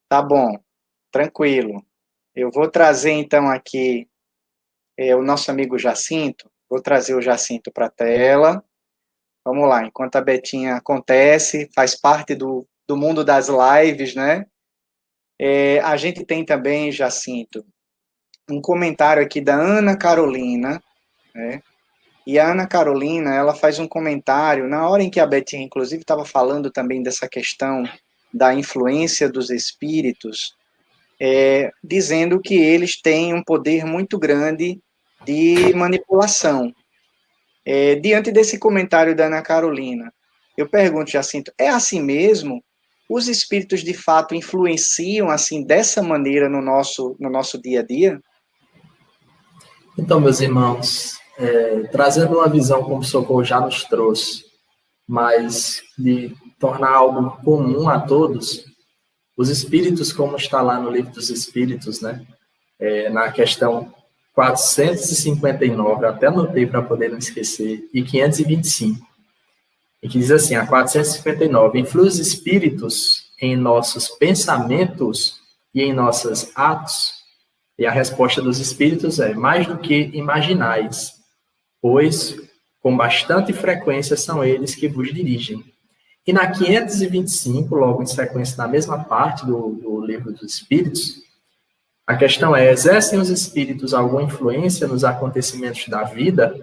tá bom, tranquilo. Eu vou trazer então aqui o nosso amigo Jacinto. Vou trazer o Jacinto para a tela. Vamos lá, enquanto a Betinha acontece, faz parte do mundo das lives, né? A gente tem também, Jacinto, um comentário aqui da Ana Carolina, né? E a Ana Carolina, ela faz um comentário, na hora em que a Betinha, inclusive, estava falando também dessa questão da influência dos espíritos, dizendo que eles têm um poder muito grande de manipulação. Diante desse comentário da Ana Carolina, eu pergunto, Jacinto, é assim mesmo? Os espíritos, de fato, influenciam assim, dessa maneira no nosso dia a dia? Então, meus irmãos, trazendo uma visão como o Socorro já nos trouxe, mas de tornar algo comum a todos, os espíritos, como está lá no Livro dos Espíritos, né, na questão 459, até anotei para poder não esquecer, e 525, e que diz assim, a 459, influi os espíritos em nossos pensamentos e em nossos atos, e a resposta dos espíritos é, mais do que imaginais, pois com bastante frequência são eles que vos dirigem. E na 525, logo em sequência, na mesma parte do Livro dos Espíritos, a questão é, exercem os espíritos alguma influência nos acontecimentos da vida?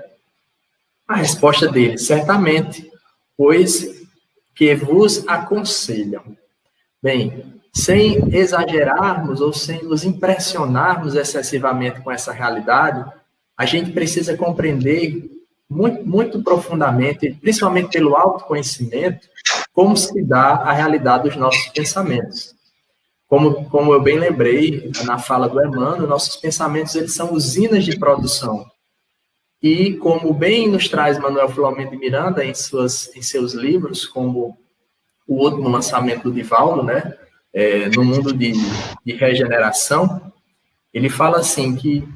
A resposta deles, certamente, pois que vos aconselham. Bem, sem exagerarmos ou sem nos impressionarmos excessivamente com essa realidade, a gente precisa compreender muito, muito profundamente, principalmente pelo autoconhecimento, como se dá a realidade dos nossos pensamentos. Como eu bem lembrei na fala do Emmanuel, nossos pensamentos eles são usinas de produção. E como bem nos traz Manuel Filomeno de Miranda em seus livros, como o último lançamento do Divaldo, né, no mundo de regeneração, ele fala assim que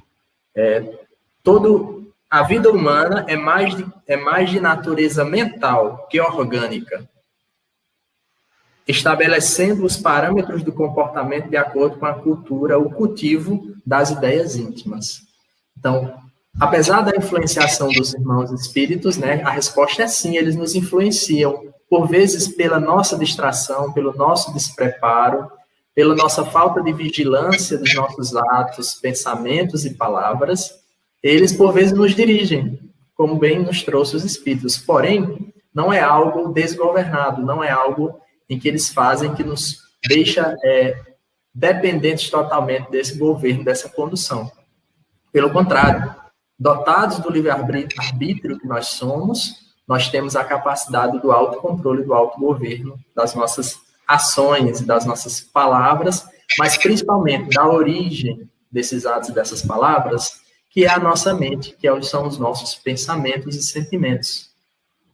todo a vida humana é mais de natureza mental que orgânica, estabelecendo os parâmetros do comportamento de acordo com a cultura, o cultivo das ideias íntimas. Então, apesar da influenciação dos irmãos espíritos, né, a resposta é sim, eles nos influenciam, por vezes pela nossa distração, pelo nosso despreparo, pela nossa falta de vigilância dos nossos atos, pensamentos e palavras. Eles, por vezes, nos dirigem, como bem nos trouxe os espíritos. Porém, não é algo desgovernado, não é algo em que eles fazem que nos deixa dependentes totalmente desse governo, dessa condução. Pelo contrário, dotados do livre-arbítrio que nós somos, nós temos a capacidade do autocontrole, do autogoverno, das nossas ações, das nossas palavras, mas principalmente da origem desses atos e dessas palavras, que é a nossa mente, que são os nossos pensamentos e sentimentos.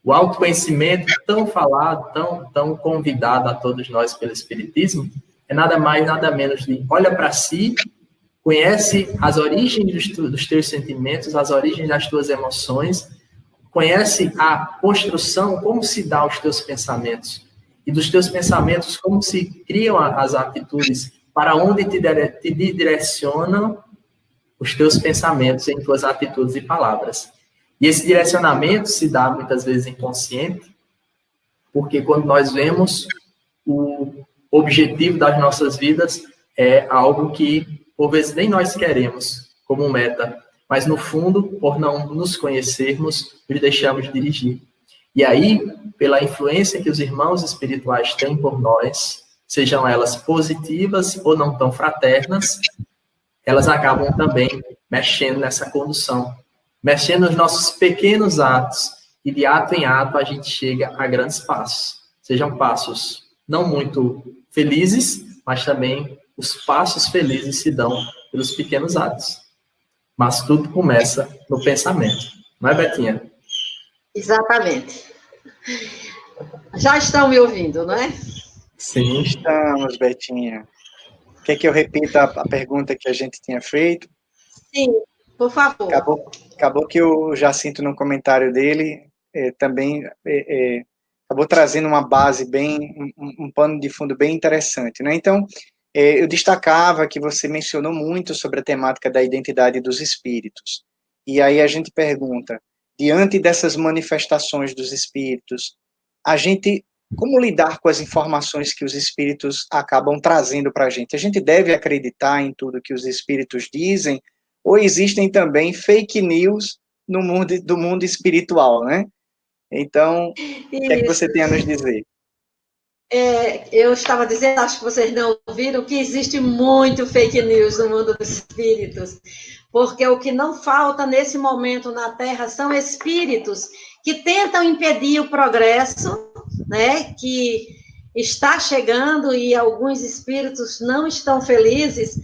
O autoconhecimento, tão falado, tão convidado a todos nós pelo Espiritismo, é nada mais, nada menos de olha para si, conhece as origens dos teus sentimentos, as origens das tuas emoções, conhece a construção, como se dá os teus pensamentos, e dos teus pensamentos, como se criam as atitudes, para onde te direcionam os teus pensamentos em tuas atitudes e palavras. E esse direcionamento se dá muitas vezes inconsciente, porque quando nós vemos o objetivo das nossas vidas é algo que, por vezes, nem nós queremos como meta, mas, no fundo, por não nos conhecermos, nos deixamos dirigir. E aí, pela influência que os irmãos espirituais têm por nós, sejam elas positivas ou não tão fraternas, elas acabam também mexendo nessa condução, mexendo nos nossos pequenos atos, e de ato em ato a gente chega a grandes passos. Sejam passos não muito felizes, mas também os passos felizes se dão pelos pequenos atos. Mas tudo começa no pensamento. Não é, Betinha? Exatamente. Já estão me ouvindo, não é? Sim, estamos, Betinha. Quer que eu repita a pergunta que a gente tinha feito? Sim, por favor. Acabou que o Jacinto, no comentário dele, também acabou trazendo uma base um pano de fundo bem interessante, né? Então, eu destacava que você mencionou muito sobre a temática da identidade dos espíritos. E aí a gente pergunta, diante dessas manifestações dos espíritos, como lidar com as informações que os espíritos acabam trazendo para a gente? A gente deve acreditar em tudo que os espíritos dizem, ou existem também fake news do mundo espiritual, né? Então, o que é que você tem a nos dizer? Eu estava dizendo, acho que vocês não ouviram, que existe muito fake news no mundo dos espíritos, porque o que não falta nesse momento na Terra são espíritos que tentam impedir o progresso, né, que está chegando, e alguns espíritos não estão felizes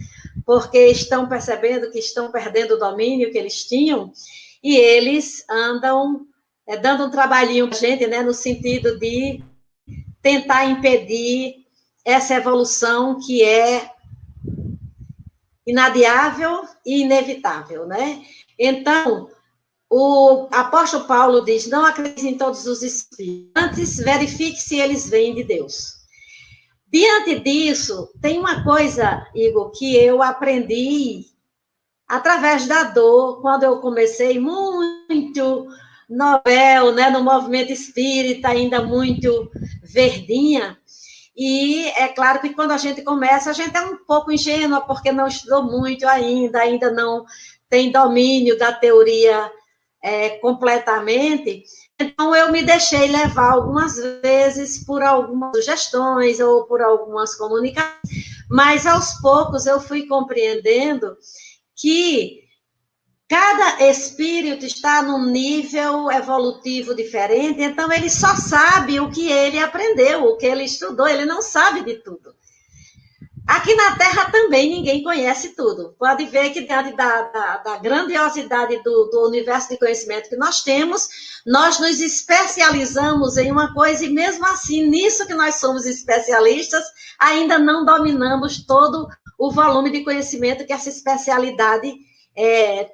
porque estão percebendo que estão perdendo o domínio que eles tinham, e eles andam dando um trabalhinho para a gente, né, no sentido de tentar impedir essa evolução que é inadiável e inevitável, né? Então, o apóstolo Paulo diz, não acredite em todos os espíritos, antes verifique se eles vêm de Deus. Diante disso, tem uma coisa, Igor, que eu aprendi através da dor, quando eu comecei muito novel, né, no movimento espírita, ainda muito verdinha, e é claro que quando a gente começa, a gente é um pouco ingênua, porque não estudou muito ainda não tem domínio da teoria completamente, então eu me deixei levar algumas vezes por algumas sugestões ou por algumas comunicações, mas aos poucos eu fui compreendendo que cada espírito está num nível evolutivo diferente, então ele só sabe o que ele aprendeu, o que ele estudou, ele não sabe de tudo. Aqui na Terra também ninguém conhece tudo. Pode ver que diante da grandiosidade do universo de conhecimento que nós temos, nós nos especializamos em uma coisa, e mesmo assim, nisso que nós somos especialistas, ainda não dominamos todo o volume de conhecimento que essa especialidade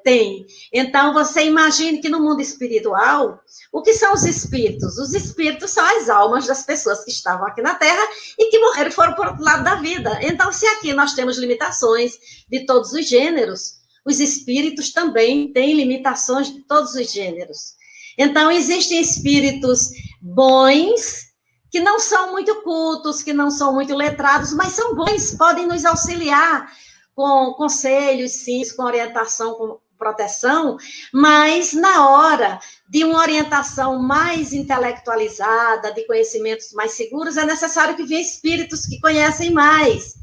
Tem. Então, você imagine que no mundo espiritual, o que são os espíritos? Os espíritos são as almas das pessoas que estavam aqui na Terra e que morreram e foram para o outro lado da vida. Então, se aqui nós temos limitações de todos os gêneros, os espíritos também têm limitações de todos os gêneros. Então, existem espíritos bons, que não são muito cultos, que não são muito letrados, mas são bons, podem nos auxiliar com conselhos, sim, com orientação, com proteção, mas na hora de uma orientação mais intelectualizada, de conhecimentos mais seguros, é necessário que venham espíritos que conhecem mais.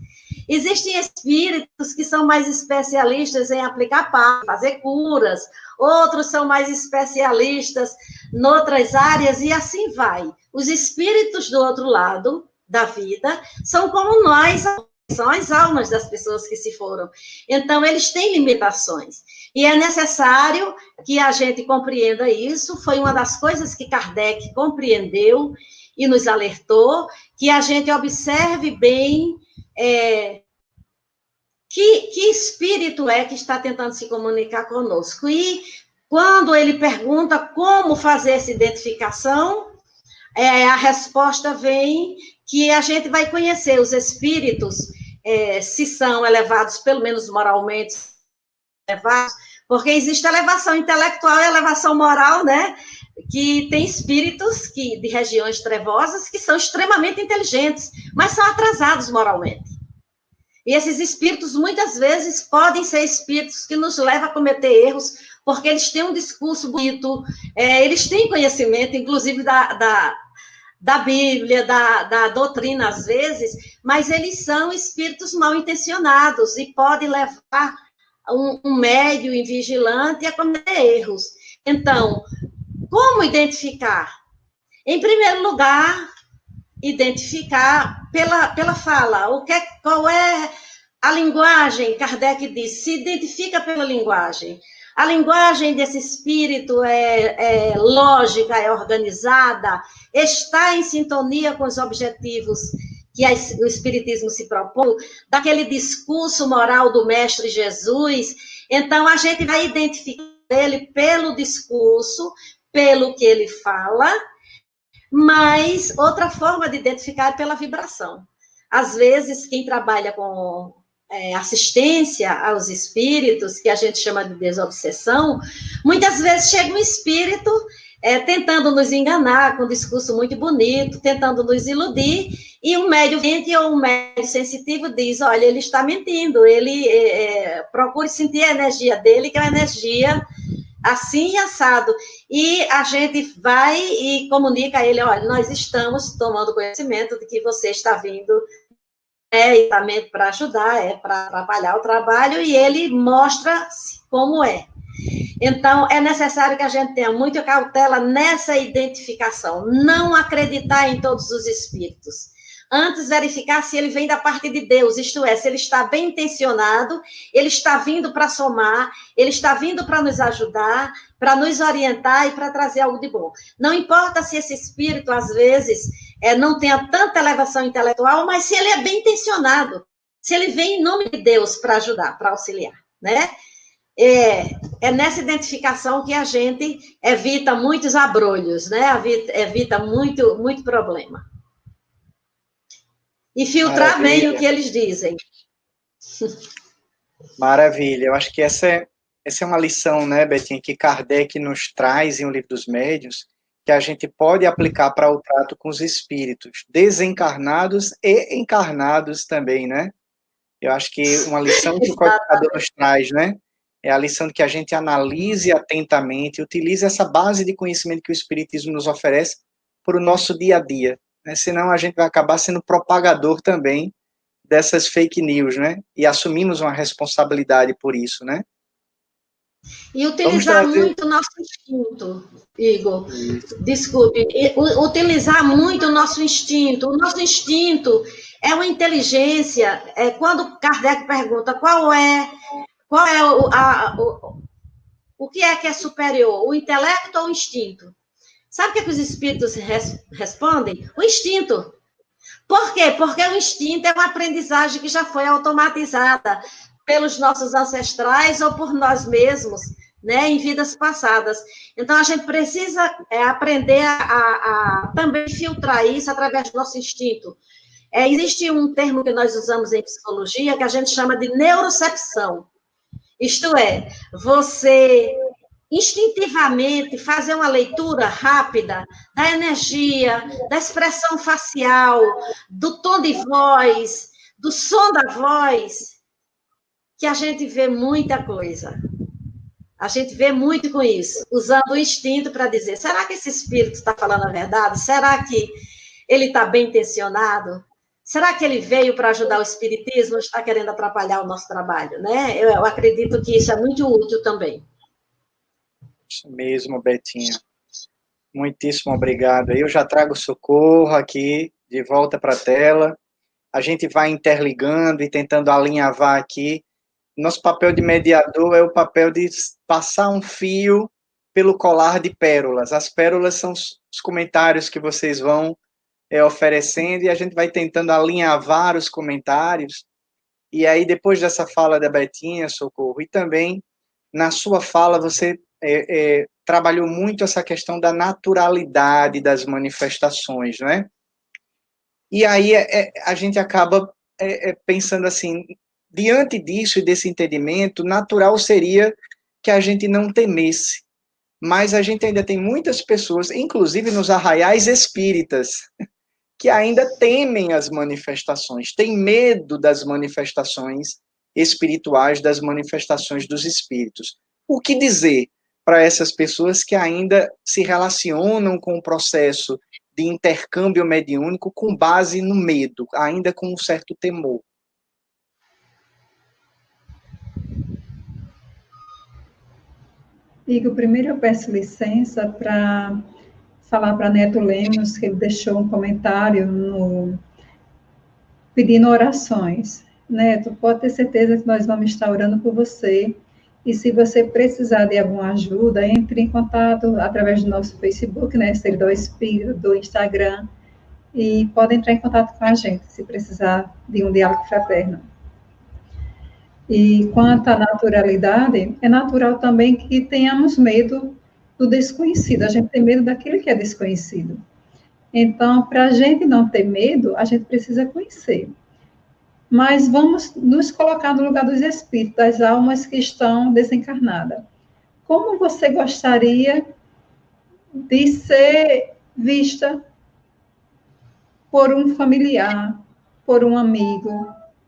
Existem espíritos que são mais especialistas em aplicar paz, fazer curas, outros são mais especialistas em outras áreas, e assim vai. Os espíritos do outro lado da vida são como nós, são as almas das pessoas que se foram. Então, eles têm limitações. E é necessário que a gente compreenda isso. Foi uma das coisas que Kardec compreendeu e nos alertou, que a gente observe bem que espírito é que está tentando se comunicar conosco. E quando ele pergunta como fazer essa identificação, a resposta vem que a gente vai conhecer os espíritos, se são elevados, pelo menos moralmente elevados, porque existe elevação intelectual e elevação moral, né? Que tem espíritos de regiões trevosas que são extremamente inteligentes, mas são atrasados moralmente. E esses espíritos, muitas vezes, podem ser espíritos que nos levam a cometer erros, porque eles têm um discurso bonito, eles têm conhecimento, inclusive da Bíblia, da doutrina, às vezes, mas eles são espíritos mal intencionados e podem levar um médio invigilante a cometer erros. Então, como identificar? Em primeiro lugar, identificar pela fala. Qual é a linguagem? Kardec diz, se identifica pela linguagem. A linguagem desse espírito é lógica, é organizada, está em sintonia com os objetivos que o Espiritismo se propõe, daquele discurso moral do Mestre Jesus. Então, a gente vai identificar ele pelo discurso, pelo que ele fala, mas outra forma de identificar é pela vibração. Às vezes, quem trabalha com assistência aos espíritos, que a gente chama de desobsessão, muitas vezes chega um espírito tentando nos enganar, com um discurso muito bonito, tentando nos iludir, e um médium ou um médium sensitivo diz, olha, ele está mentindo, ele procure sentir a energia dele, que é uma energia assim e assado. E a gente vai e comunica a ele, olha, nós estamos tomando conhecimento de que você está vindo exatamente para ajudar, para trabalhar o trabalho, e ele mostra como é. Então, é necessário que a gente tenha muita cautela nessa identificação, não acreditar em todos os espíritos. Antes, verificar se ele vem da parte de Deus, isto é, se ele está bem intencionado, ele está vindo para somar, ele está vindo para nos ajudar, para nos orientar e para trazer algo de bom. Não importa se esse espírito, às vezes, não tenha tanta elevação intelectual, mas se ele é bem intencionado, se ele vem em nome de Deus para ajudar, para auxiliar, né? É nessa identificação que a gente evita muitos abrolhos, né? Evita muito problema. E filtrar bem o que eles dizem. Maravilha. Eu acho que essa é uma lição, né, Betinha, que Kardec nos traz em O Livro dos Médiuns, que a gente pode aplicar para o trato com os espíritos, desencarnados e encarnados também, né? Eu acho que uma lição que o codificador nos traz, né, é a lição de que a gente analise atentamente, utilize essa base de conhecimento que o Espiritismo nos oferece para o nosso dia a dia, né? Senão a gente vai acabar sendo propagador também dessas fake news, né? E assumimos uma responsabilidade por isso, né? E utilizar muito o nosso instinto, Igor. Desculpe. Utilizar muito o nosso instinto. O nosso instinto é uma inteligência. Quando Kardec pergunta qual é o que é superior, o intelecto ou o instinto? Sabe o que os espíritos respondem? O instinto. Por quê? Porque o instinto é uma aprendizagem que já foi automatizada. pelos nossos ancestrais ou por nós mesmos, né, em vidas passadas. Então, a gente precisa aprender a também filtrar isso através do nosso instinto. Existe um termo que nós usamos em psicologia que a gente chama de neurocepção. Isto é, você instintivamente fazer uma leitura rápida da energia, da expressão facial, do tom de voz, do som da voz, que a gente vê muita coisa. A gente vê muito com isso, usando o instinto para dizer, será que esse espírito está falando a verdade? Será que ele está bem intencionado? Será que ele veio para ajudar o espiritismo ou está querendo atrapalhar o nosso trabalho? Né? Eu acredito que isso é muito útil também. Isso mesmo, Betinha. Muitíssimo obrigado. Eu já trago socorro aqui, de volta para a tela. A gente vai interligando e tentando alinhavar aqui. Nosso papel de mediador é o papel de passar um fio pelo colar de pérolas. As pérolas são os comentários que vocês vão oferecendo e a gente vai tentando alinhavar os comentários. E aí, depois dessa fala da Betinha, Socorro, e também na sua fala você trabalhou muito essa questão da naturalidade das manifestações, né? E aí a gente acaba pensando assim, diante disso e desse entendimento, natural seria que a gente não temesse. Mas a gente ainda tem muitas pessoas, inclusive nos arraiais espíritas, que ainda temem as manifestações, têm medo das manifestações espirituais, das manifestações dos espíritos. O que dizer para essas pessoas que ainda se relacionam com o processo de intercâmbio mediúnico com base no medo, ainda com um certo temor? Igor, primeiro eu peço licença para falar para Neto Lemos, que ele deixou um comentário pedindo orações. Neto, pode ter certeza que nós vamos estar orando por você, e se você precisar de alguma ajuda, entre em contato através do nosso Facebook, né, Seguidor Espírito, do Instagram, e pode entrar em contato com a gente, se precisar de um diálogo fraterno. E quanto à naturalidade, é natural também que tenhamos medo do desconhecido, a gente tem medo daquilo que é desconhecido. Então, para a gente não ter medo, a gente precisa conhecer. Mas vamos nos colocar no lugar dos espíritos, das almas que estão desencarnadas. Como você gostaria de ser vista por um familiar, por um amigo?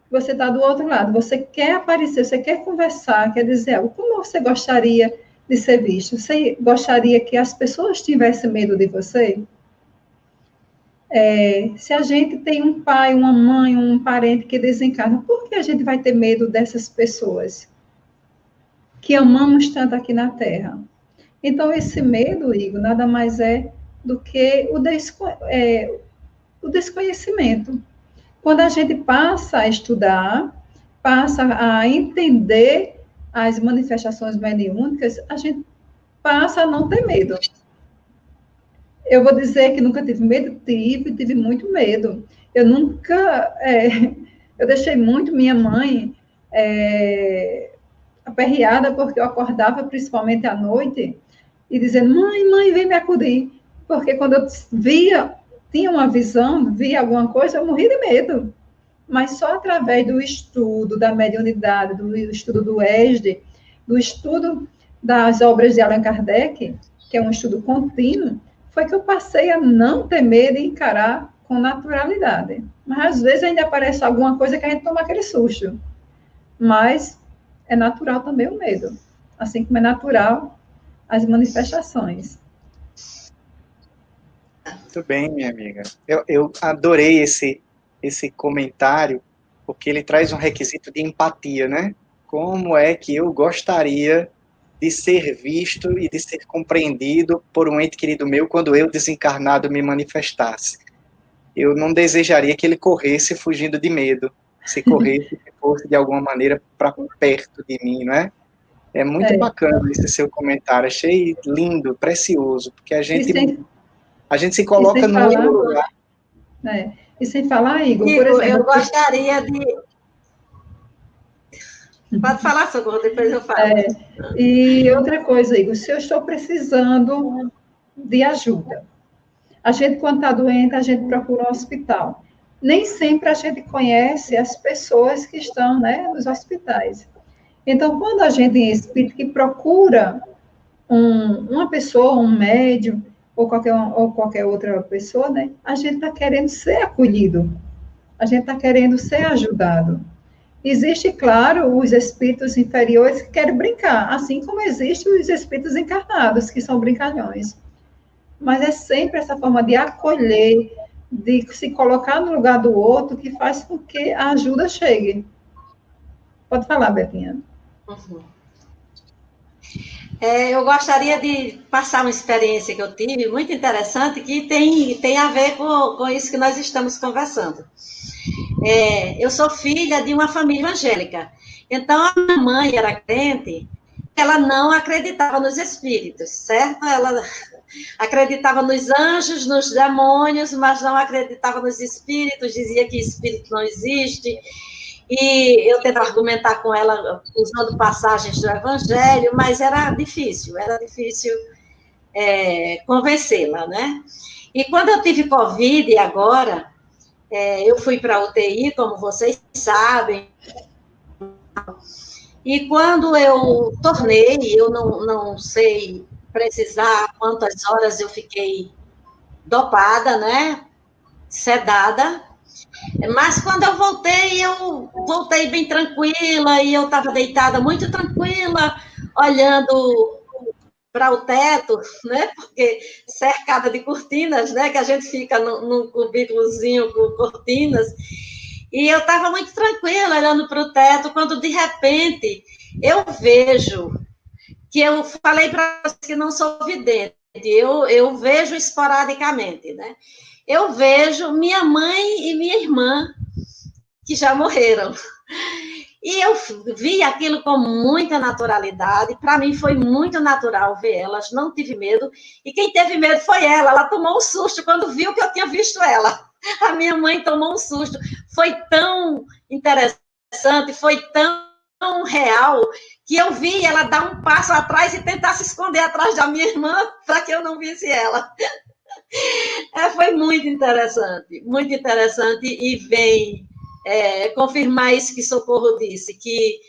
Você está do outro lado, você quer aparecer, você quer conversar, quer dizer algo. Como você gostaria de ser visto? Você gostaria que as pessoas tivessem medo de você? Se a gente tem um pai, uma mãe, um parente que desencarna, por que a gente vai ter medo dessas pessoas que amamos tanto aqui na Terra? Então, esse medo, Igor, nada mais é do que o desconhecimento. Quando a gente passa a estudar, passa a entender as manifestações mediúnicas, a gente passa a não ter medo. Eu vou dizer que nunca tive medo, tive muito medo. Eu nunca, eu deixei muito minha mãe aperreada, porque eu acordava, principalmente à noite, e dizendo, mãe, vem me acudir. Porque quando eu tinha uma visão, via alguma coisa, eu morria de medo. Mas só através do estudo da mediunidade, do estudo do ESD, do estudo das obras de Allan Kardec, que é um estudo contínuo, foi que eu passei a não ter medo e encarar com naturalidade. Mas, às vezes, ainda aparece alguma coisa que a gente toma aquele susto. Mas é natural também o medo. Assim como é natural as manifestações. Muito bem, minha amiga. Eu adorei esse comentário, porque ele traz um requisito de empatia, né? Como é que eu gostaria de ser visto e de ser compreendido por um ente querido meu quando eu, desencarnado, me manifestasse? Eu não desejaria que ele corresse fugindo de medo, se corresse, se fosse de alguma maneira para perto de mim, não é? É muito bacana esse seu comentário, achei lindo, precioso, porque a gente se coloca no outro lugar. E sem falar, Igor, por exemplo... Eu gostaria de... Pode falar, Socorro, depois eu falo. É, e outra coisa, Igor, se eu estou precisando de ajuda, a gente, quando está doente, a gente procura um hospital. Nem sempre a gente conhece as pessoas que estão, né, nos hospitais. Então, quando a gente em espírito que procura uma pessoa, um médium, ou qualquer outra pessoa, né, a gente está querendo ser acolhido, a gente está querendo ser ajudado. Existe, claro, os espíritos inferiores que querem brincar, assim como existem os espíritos encarnados, que são brincalhões. Mas é sempre essa forma de acolher, de se colocar no lugar do outro, que faz com que a ajuda chegue. Pode falar, Betinha. Uhum. Eu gostaria de passar uma experiência que eu tive, muito interessante, que tem a ver com isso que nós estamos conversando. Eu sou filha de uma família evangélica. Então, a minha mãe era crente, ela não acreditava nos espíritos, certo? Ela acreditava nos anjos, nos demônios, mas não acreditava nos espíritos, dizia que espírito não existe. E eu tentava argumentar com ela usando passagens do Evangelho, mas era difícil convencê-la, né? E quando eu tive Covid agora, eu fui para a UTI, como vocês sabem, e quando eu tornei, eu não sei precisar quantas horas eu fiquei dopada, né? Sedada. Mas quando eu voltei bem tranquila, e eu estava deitada muito tranquila, olhando para o teto, né? Porque cercada de cortinas, né? Que a gente fica num cubículozinho com cortinas. E eu estava muito tranquila, olhando para o teto, quando de repente eu vejo que eu falei para vocês que não sou vidente, eu vejo esporadicamente, né? Eu vejo minha mãe e minha irmã, que já morreram. E eu vi aquilo com muita naturalidade, para mim foi muito natural ver elas, não tive medo, e quem teve medo foi ela tomou um susto quando viu que eu tinha visto ela. A minha mãe tomou um susto, foi tão interessante, foi tão real, que eu vi ela dar um passo atrás e tentar se esconder atrás da minha irmã, para que eu não visse ela. Foi muito interessante, e vem confirmar isso que Socorro disse, que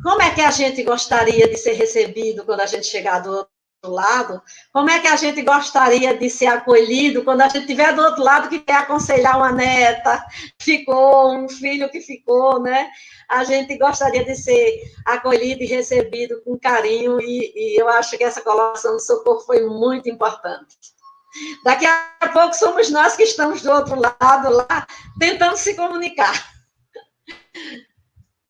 como é que a gente gostaria de ser recebido quando a gente chegar do outro lado? Como é que a gente gostaria de ser acolhido quando a gente estiver do outro lado que quer aconselhar uma neta, ficou, um filho que ficou, né? A gente gostaria de ser acolhido e recebido com carinho, e eu acho que essa colocação do Socorro foi muito importante. Daqui a pouco somos nós que estamos do outro lado lá, tentando se comunicar.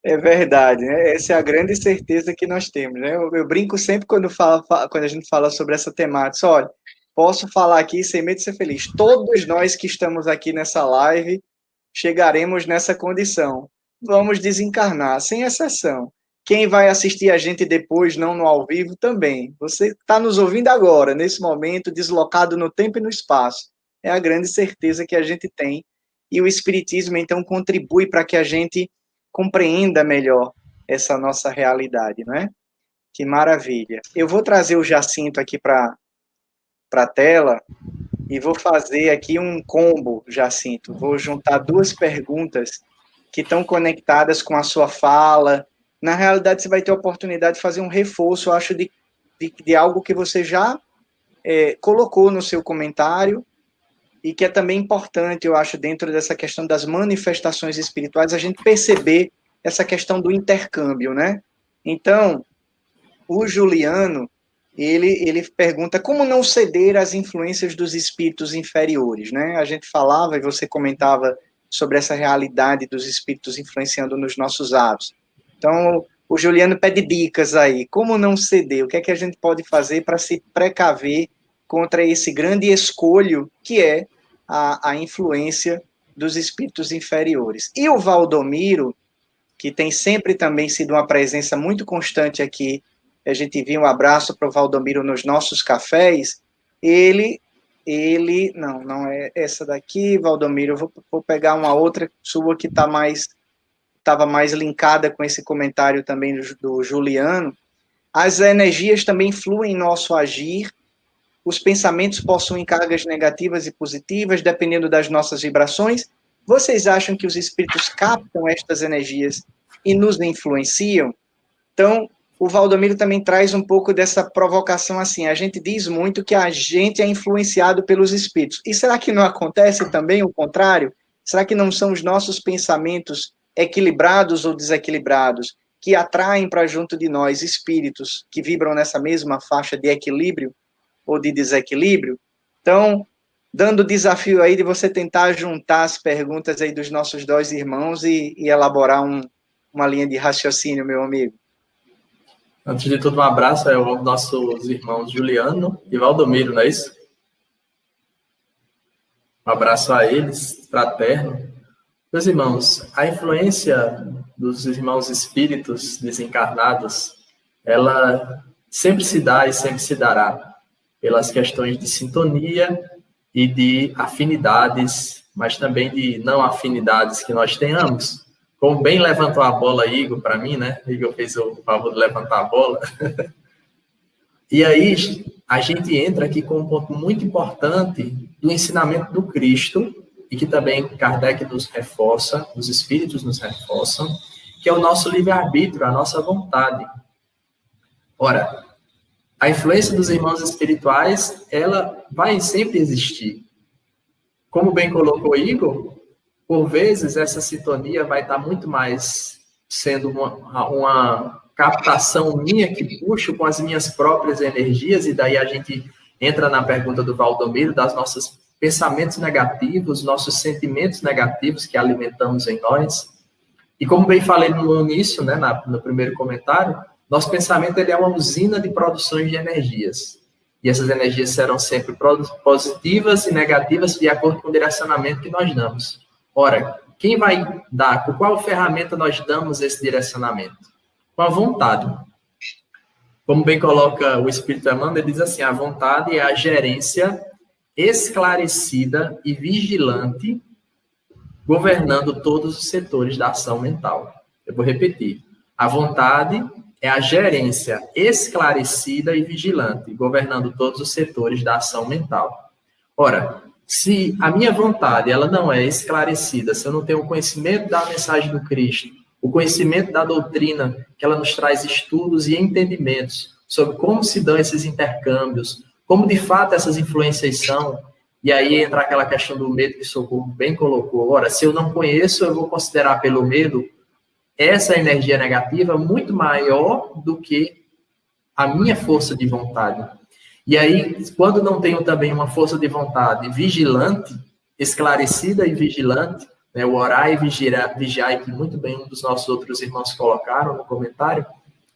É verdade, né? Essa é a grande certeza que nós temos, né? Eu brinco sempre quando a gente fala sobre essa temática. Olha, posso falar aqui sem medo de ser feliz. Todos nós que estamos aqui nessa live chegaremos nessa condição. Vamos desencarnar, sem exceção. Quem vai assistir a gente depois, não no ao vivo, também. Você está nos ouvindo agora, nesse momento, deslocado no tempo e no espaço. É a grande certeza que a gente tem. E o Espiritismo, então, contribui para que a gente compreenda melhor essa nossa realidade, não é? Que maravilha. Eu vou trazer o Jacinto aqui para a tela e vou fazer aqui um combo, Jacinto. Vou juntar duas perguntas que estão conectadas com a sua fala. Na realidade, você vai ter a oportunidade de fazer um reforço, eu acho, de algo que você já colocou no seu comentário e que é também importante, eu acho, dentro dessa questão das manifestações espirituais, a gente perceber essa questão do intercâmbio, né? Então, o Juliano, ele pergunta como não ceder às influências dos espíritos inferiores, né? A gente falava, e você comentava sobre essa realidade dos espíritos influenciando nos nossos atos. Então, o Juliano pede dicas aí, como não ceder, o que é que a gente pode fazer para se precaver contra esse grande escolho que é a influência dos espíritos inferiores. E o Valdomiro, que tem sempre também sido uma presença muito constante aqui, a gente viu um abraço para o Valdomiro nos nossos cafés, ele não é essa daqui, Valdomiro, eu vou pegar uma outra sua que está mais estava mais linkada com esse comentário também do Juliano, as energias também fluem em nosso agir, os pensamentos possuem cargas negativas e positivas, dependendo das nossas vibrações. Vocês acham que os espíritos captam estas energias e nos influenciam? Então, o Valdomiro também traz um pouco dessa provocação assim, a gente diz muito que a gente é influenciado pelos espíritos. E será que não acontece também o contrário? Será que não são os nossos pensamentos equilibrados ou desequilibrados que atraem para junto de nós espíritos que vibram nessa mesma faixa de equilíbrio ou de desequilíbrio? Então, dando o desafio aí de você tentar juntar as perguntas aí dos nossos dois irmãos e elaborar uma linha de raciocínio, meu amigo. Antes de tudo, um abraço aos nossos irmãos Juliano e Valdomiro, não é isso? Um abraço a eles, fraterno. Meus irmãos, a influência dos irmãos espíritos desencarnados, ela sempre se dá e sempre se dará pelas questões de sintonia e de afinidades, mas também de não afinidades que nós tenhamos. Como bem levantou a bola Igor para mim, né? Igor fez o favor de levantar a bola. E aí a gente entra aqui com um ponto muito importante do ensinamento do Cristo, e que também Kardec nos reforça, os espíritos nos reforçam, que é o nosso livre-arbítrio, a nossa vontade. Ora, a influência dos irmãos espirituais, ela vai sempre existir. Como bem colocou Igor, por vezes essa sintonia vai estar muito mais sendo uma captação minha que puxo com as minhas próprias energias, e daí a gente entra na pergunta do Valdomiro, das nossos pensamentos negativos, nossos sentimentos negativos que alimentamos em nós. E como bem falei no início, né, no primeiro comentário, nosso pensamento ele é uma usina de produções de energias. E essas energias serão sempre positivas e negativas de acordo com o direcionamento que nós damos. Ora, quem vai dar, com qual ferramenta nós damos esse direcionamento? Com a vontade. Como bem coloca o Espírito Emmanuel, ele diz assim, a vontade é a gerência esclarecida e vigilante, governando todos os setores da ação mental. Eu vou repetir. A vontade é a gerência esclarecida e vigilante, governando todos os setores da ação mental. Ora, se a minha vontade ela não é esclarecida, se eu não tenho o conhecimento da mensagem do Cristo, o conhecimento da doutrina, que ela nos traz estudos e entendimentos sobre como se dão esses intercâmbios, como de fato essas influências são, e aí entra aquela questão do medo que o Socorro bem colocou. Ora, se eu não conheço, eu vou considerar pelo medo essa energia negativa muito maior do que a minha força de vontade. E aí, quando não tenho também uma força de vontade vigilante, esclarecida e vigilante, né, o orar e vigiar, que muito bem um dos nossos outros irmãos colocaram no comentário,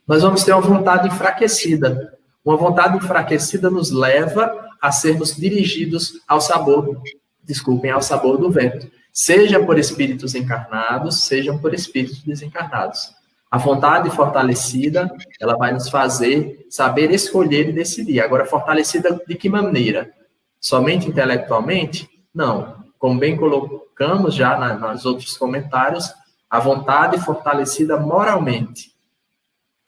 nós vamos ter uma vontade enfraquecida. Uma vontade enfraquecida nos leva a sermos dirigidos ao sabor do vento. Seja por espíritos encarnados, sejam por espíritos desencarnados. A vontade fortalecida, ela vai nos fazer saber escolher e decidir. Agora, fortalecida de que maneira? Somente intelectualmente? Não. Como bem colocamos já nos outros comentários, a vontade fortalecida moralmente.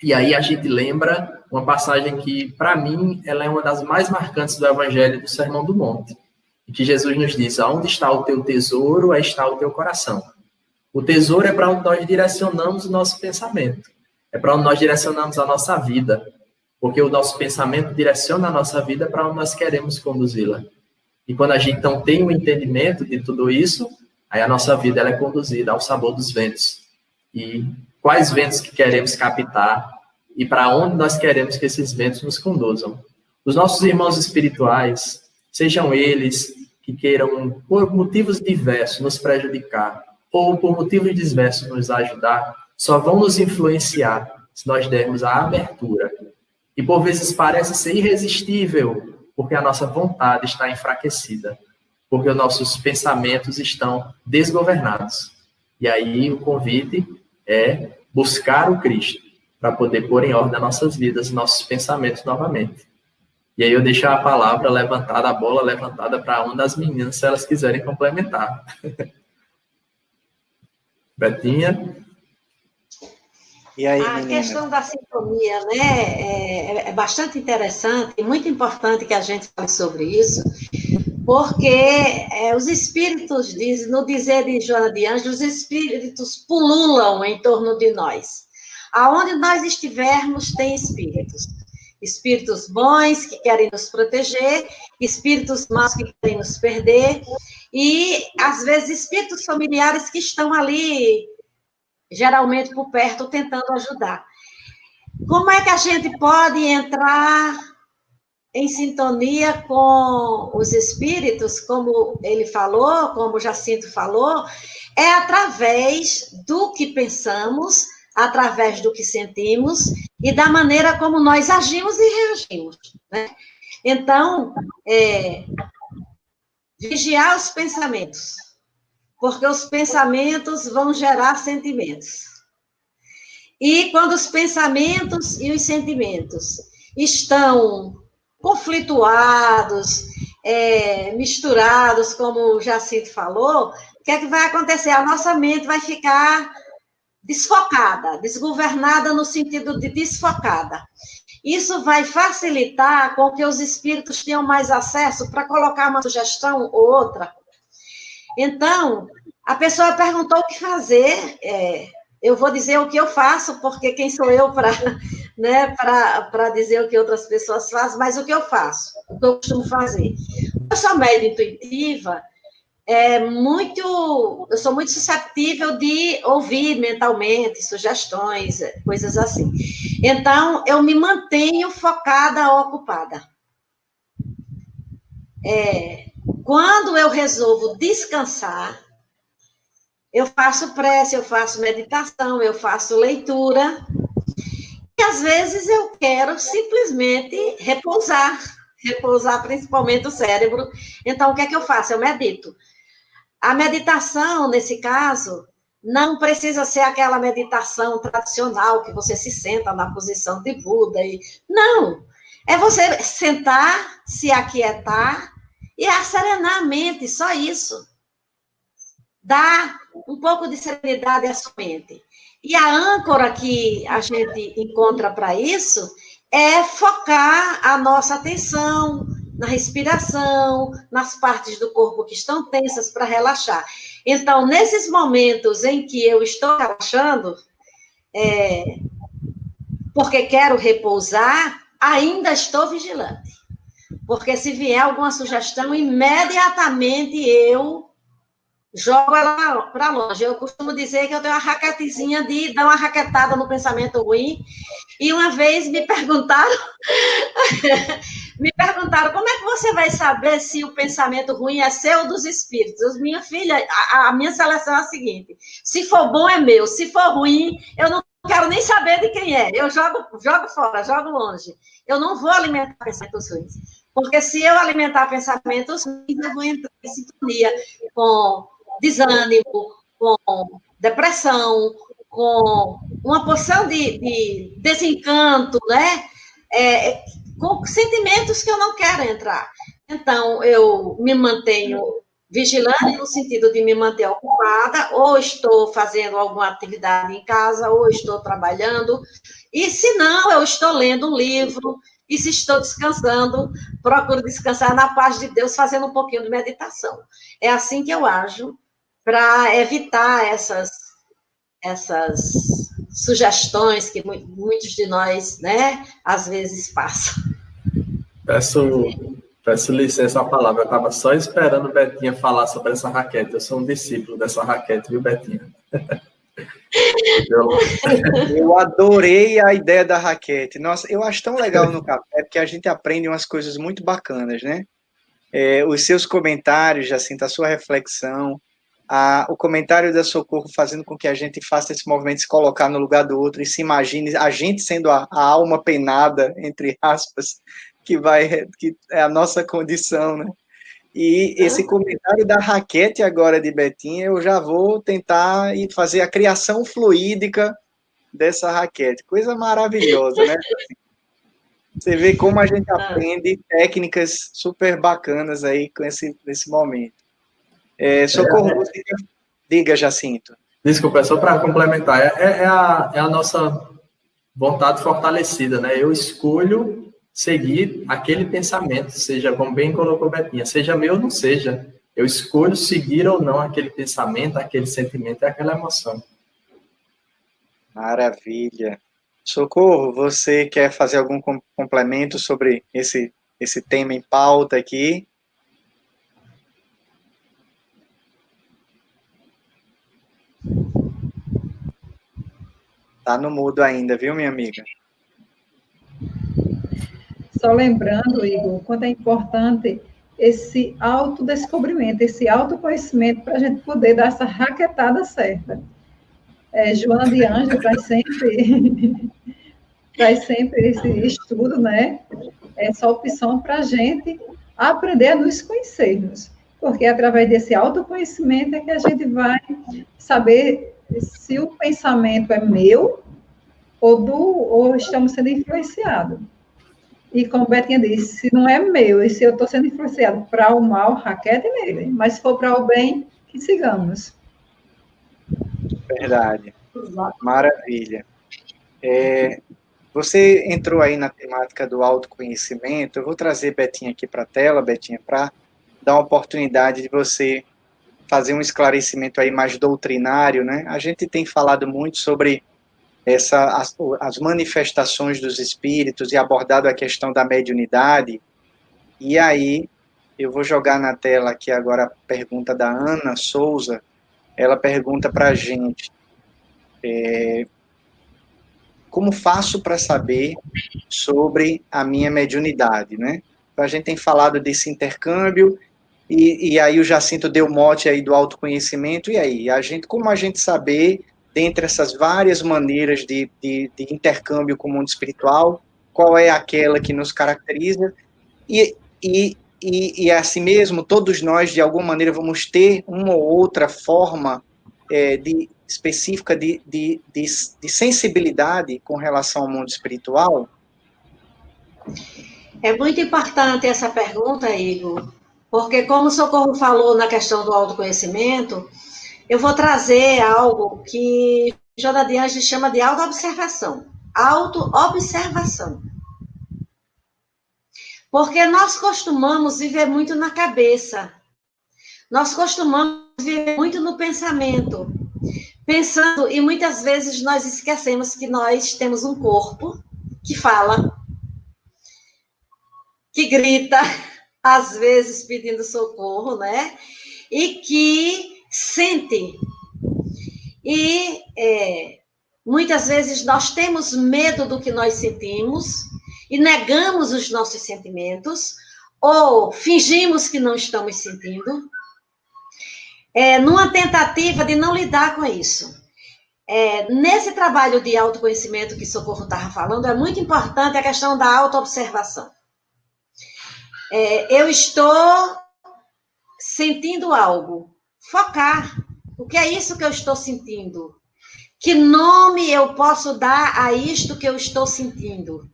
E aí a gente lembra uma passagem que, para mim, ela é uma das mais marcantes do Evangelho do Sermão do Monte. E que Jesus nos diz, onde está o teu tesouro, aí está o teu coração. O tesouro é para onde nós direcionamos o nosso pensamento. É para onde nós direcionamos a nossa vida. Porque o nosso pensamento direciona a nossa vida para onde nós queremos conduzi-la. E quando a gente não tem o entendimento de tudo isso, aí a nossa vida ela é conduzida ao sabor dos ventos. E quais ventos que queremos captar e para onde nós queremos que esses ventos nos conduzam. Os nossos irmãos espirituais, sejam eles que queiram, por motivos diversos, nos prejudicar, ou por motivos diversos nos ajudar, só vão nos influenciar se nós dermos a abertura. E por vezes parece ser irresistível, porque a nossa vontade está enfraquecida, porque os nossos pensamentos estão desgovernados. E aí o convite é buscar o Cristo, para poder pôr em ordem as nossas vidas, nossos pensamentos novamente. E aí eu deixo a palavra levantada, a bola levantada para uma das meninas, se elas quiserem complementar. Betinha? E aí, A menina? questão da sintonia, né, é bastante interessante e muito importante que a gente fale sobre isso, porque os espíritos, no dizer de Joana de Ângeles, os espíritos pululam em torno de nós. Aonde nós estivermos, tem espíritos. Espíritos bons que querem nos proteger, espíritos maus que querem nos perder, e, às vezes, espíritos familiares que estão ali, geralmente por perto, tentando ajudar. Como é que a gente pode entrar em sintonia com os espíritos, como ele falou, como o Jacinto falou? É através do que pensamos, através do que sentimos e da maneira como nós agimos e reagimos, né? Então, vigiar os pensamentos, porque os pensamentos vão gerar sentimentos. E quando os pensamentos e os sentimentos estão conflituados, misturados, como o Jacinto falou, o que é que vai acontecer? A nossa mente vai ficar desfocada, desgovernada no sentido de desfocada. Isso vai facilitar com que os espíritos tenham mais acesso para colocar uma sugestão ou outra. Então, a pessoa perguntou o que fazer, eu vou dizer o que eu faço, porque quem sou eu para, né, para dizer o que outras pessoas fazem, mas o que eu faço, o que eu costumo fazer. Eu sou médium intuitiva, eu sou muito suscetível de ouvir mentalmente sugestões, coisas assim. Então, eu me mantenho focada, ocupada. Quando eu resolvo descansar, eu faço prece, eu faço meditação, eu faço leitura, e às vezes eu quero simplesmente repousar principalmente o cérebro. Então, o que é que eu faço? Eu medito. A meditação, nesse caso, não precisa ser aquela meditação tradicional, que você se senta na posição de Buda. Não, é você sentar, se aquietar e asserenar a mente, só isso. Dá um pouco de serenidade à sua mente. E a âncora que a gente encontra para isso é focar a nossa atenção na respiração, nas partes do corpo que estão tensas para relaxar. Então, nesses momentos em que eu estou relaxando, porque quero repousar, ainda estou vigilante. Porque se vier alguma sugestão, imediatamente eu jogo ela para longe. Eu costumo dizer que eu tenho uma raquetezinha de dar uma raquetada no pensamento ruim. E uma vez me perguntaram como é que você vai saber se o pensamento ruim é seu ou dos espíritos? Minha filha, a minha seleção é a seguinte: se for bom é meu, se for ruim, eu não quero nem saber de quem é. Eu jogo fora, jogo longe. Eu não vou alimentar pensamentos ruins. Porque se eu alimentar pensamentos ruins, eu vou entrar em sintonia com desânimo, com depressão, com uma porção de desencanto, né? Com sentimentos que eu não quero entrar. Então, eu me mantenho vigilante no sentido de me manter ocupada, ou estou fazendo alguma atividade em casa, ou estou trabalhando, e se não, eu estou lendo um livro, e se estou descansando, procuro descansar na paz de Deus, fazendo um pouquinho de meditação. É assim que eu ajo, para evitar essas sugestões que muitos de nós, né, às vezes passam. Peço licença à palavra, eu estava só esperando Betinha falar sobre essa raquete. Eu sou um discípulo dessa raquete, viu, Betinha? Eu adorei a ideia da raquete. Nossa, eu acho tão legal no café, porque a gente aprende umas coisas muito bacanas, né? Os seus comentários, Jacinto, a sua reflexão, o comentário da Socorro fazendo com que a gente faça esse movimento, se colocar no lugar do outro e se imagine a gente sendo a alma penada, entre aspas, que é a nossa condição, né? E esse comentário da raquete agora de Betinha, eu já vou tentar fazer a criação fluídica dessa raquete. Coisa maravilhosa, né? Você vê como a gente aprende técnicas super bacanas aí nesse momento. Socorro, diga, Jacinto. Desculpa, é só para complementar. É a nossa vontade fortalecida, né? Eu escolho seguir aquele pensamento, seja, como bem colocou Betinha, seja meu ou não seja. Eu escolho seguir ou não aquele pensamento, aquele sentimento e aquela emoção. Maravilha. Socorro, você quer fazer algum complemento sobre esse tema em pauta aqui? Tá no mudo ainda, viu, minha amiga? Só lembrando, Igor, quanto é importante esse autodescobrimento, esse autoconhecimento para a gente poder dar essa raquetada certa. Joana de Anjos traz sempre esse estudo, né? Essa opção para a gente aprender a nos conhecermos, porque através desse autoconhecimento é que a gente vai saber se o pensamento é meu ou estamos sendo influenciados. E como Betinha disse, se não é meu, e se eu estou sendo influenciado para o mal, raquete nele. Mas se for para o bem, que sigamos. Verdade. Maravilha. Você entrou aí na temática do autoconhecimento. Eu vou trazer Betinha aqui para a tela, Betinha, para dar uma oportunidade de você fazer um esclarecimento aí mais doutrinário, né? A gente tem falado muito sobre as manifestações dos espíritos e abordado a questão da mediunidade. E aí, eu vou jogar na tela aqui agora a pergunta da Ana Souza. Ela pergunta para a gente, como faço para saber sobre a minha mediunidade, né? Então, a gente tem falado desse intercâmbio, e aí o Jacinto deu mote aí do autoconhecimento, e aí, como a gente saber, dentre essas várias maneiras de intercâmbio com o mundo espiritual, qual é aquela que nos caracteriza, e assim mesmo, todos nós, de alguma maneira, vamos ter uma ou outra forma específica de sensibilidade com relação ao mundo espiritual? É muito importante essa pergunta, Igor, porque como o Socorro falou na questão do autoconhecimento, eu vou trazer algo que Joana de Anjos chama de autoobservação. Autoobservação. Porque nós costumamos viver muito na cabeça. Nós costumamos viver muito no pensamento. Pensando, e muitas vezes nós esquecemos que nós temos um corpo que fala, que grita, às vezes pedindo socorro, né? E que sente. E muitas vezes nós temos medo do que nós sentimos e negamos os nossos sentimentos ou fingimos que não estamos sentindo, numa tentativa de não lidar com isso. Nesse trabalho de autoconhecimento que Socorro estava falando, é muito importante a questão da autoobservação. Eu estou sentindo algo. Focar. O que é isso que eu estou sentindo? Que nome eu posso dar a isto que eu estou sentindo?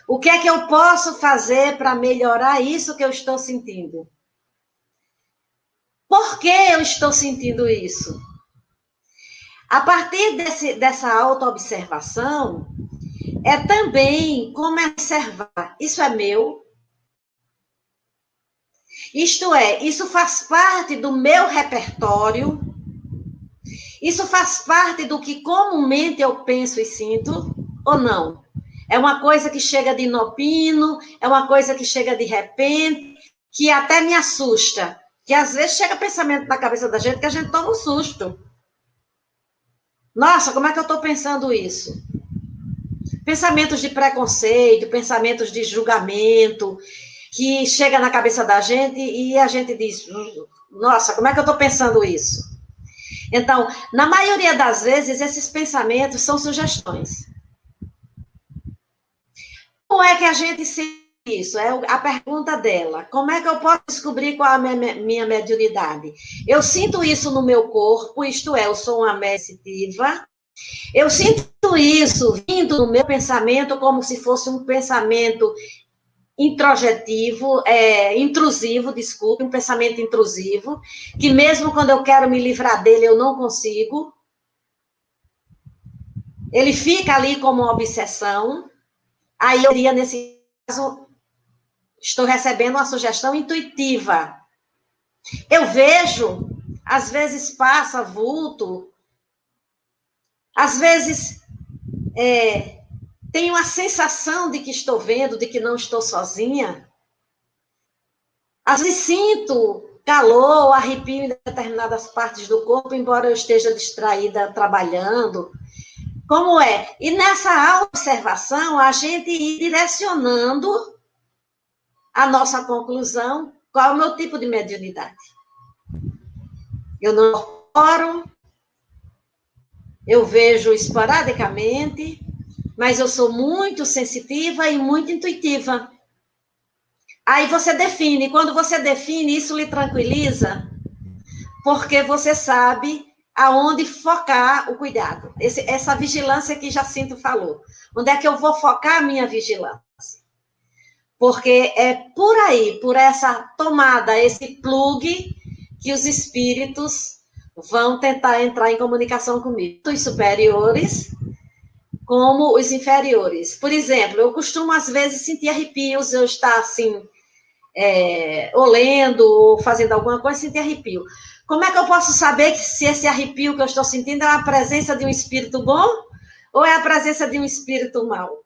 O que é que eu posso fazer para melhorar isso que eu estou sentindo? Por que eu estou sentindo isso? A partir dessa autoobservação, é também como observar. Isso é meu? Isto é, isso faz parte do meu repertório? Isso faz parte do que comumente eu penso e sinto? Ou não? É uma coisa que chega de inopino, é uma coisa que chega de repente, que até me assusta. Que às vezes chega pensamento na cabeça da gente que a gente toma um susto. Nossa, como é que eu estou pensando isso? Pensamentos de preconceito, pensamentos de julgamento, que chega na cabeça da gente e a gente diz, nossa, como é que eu estou pensando isso? Então, na maioria das vezes, esses pensamentos são sugestões. Como é que a gente sente isso? É a pergunta dela. Como é que eu posso descobrir qual é a minha mediunidade? Eu sinto isso no meu corpo, isto é, eu sou uma sensitiva. Eu sinto isso vindo no meu pensamento como se fosse um pensamento intrusivo, desculpe, um pensamento intrusivo, que mesmo quando eu quero me livrar dele, eu não consigo. ele fica ali como uma obsessão, aí eu diria, nesse caso, estou recebendo uma sugestão intuitiva. Eu vejo, às vezes passa vulto, às vezes tenho a sensação de que estou vendo, de que não estou sozinha. Às vezes sinto calor, arrepio em determinadas partes do corpo, embora eu esteja distraída trabalhando. Como é? E nessa observação, a gente ir direcionando a nossa conclusão, qual é o meu tipo de mediunidade. Eu não oro, eu vejo esporadicamente, mas eu sou muito sensitiva e muito intuitiva. Aí você define, quando você define, isso lhe tranquiliza, porque você sabe aonde focar o cuidado. Essa vigilância que Jacinto falou. Onde é que eu vou focar a minha vigilância? Porque é por aí, por essa tomada, esse plug, que os espíritos vão tentar entrar em comunicação comigo. Os superiores, como os inferiores. Por exemplo, eu costumo, às vezes, sentir arrepios, eu estar assim, ou lendo, ou fazendo alguma coisa, sentir arrepio. Como é que eu posso saber se esse arrepio que eu estou sentindo é a presença de um espírito bom ou é a presença de um espírito mau?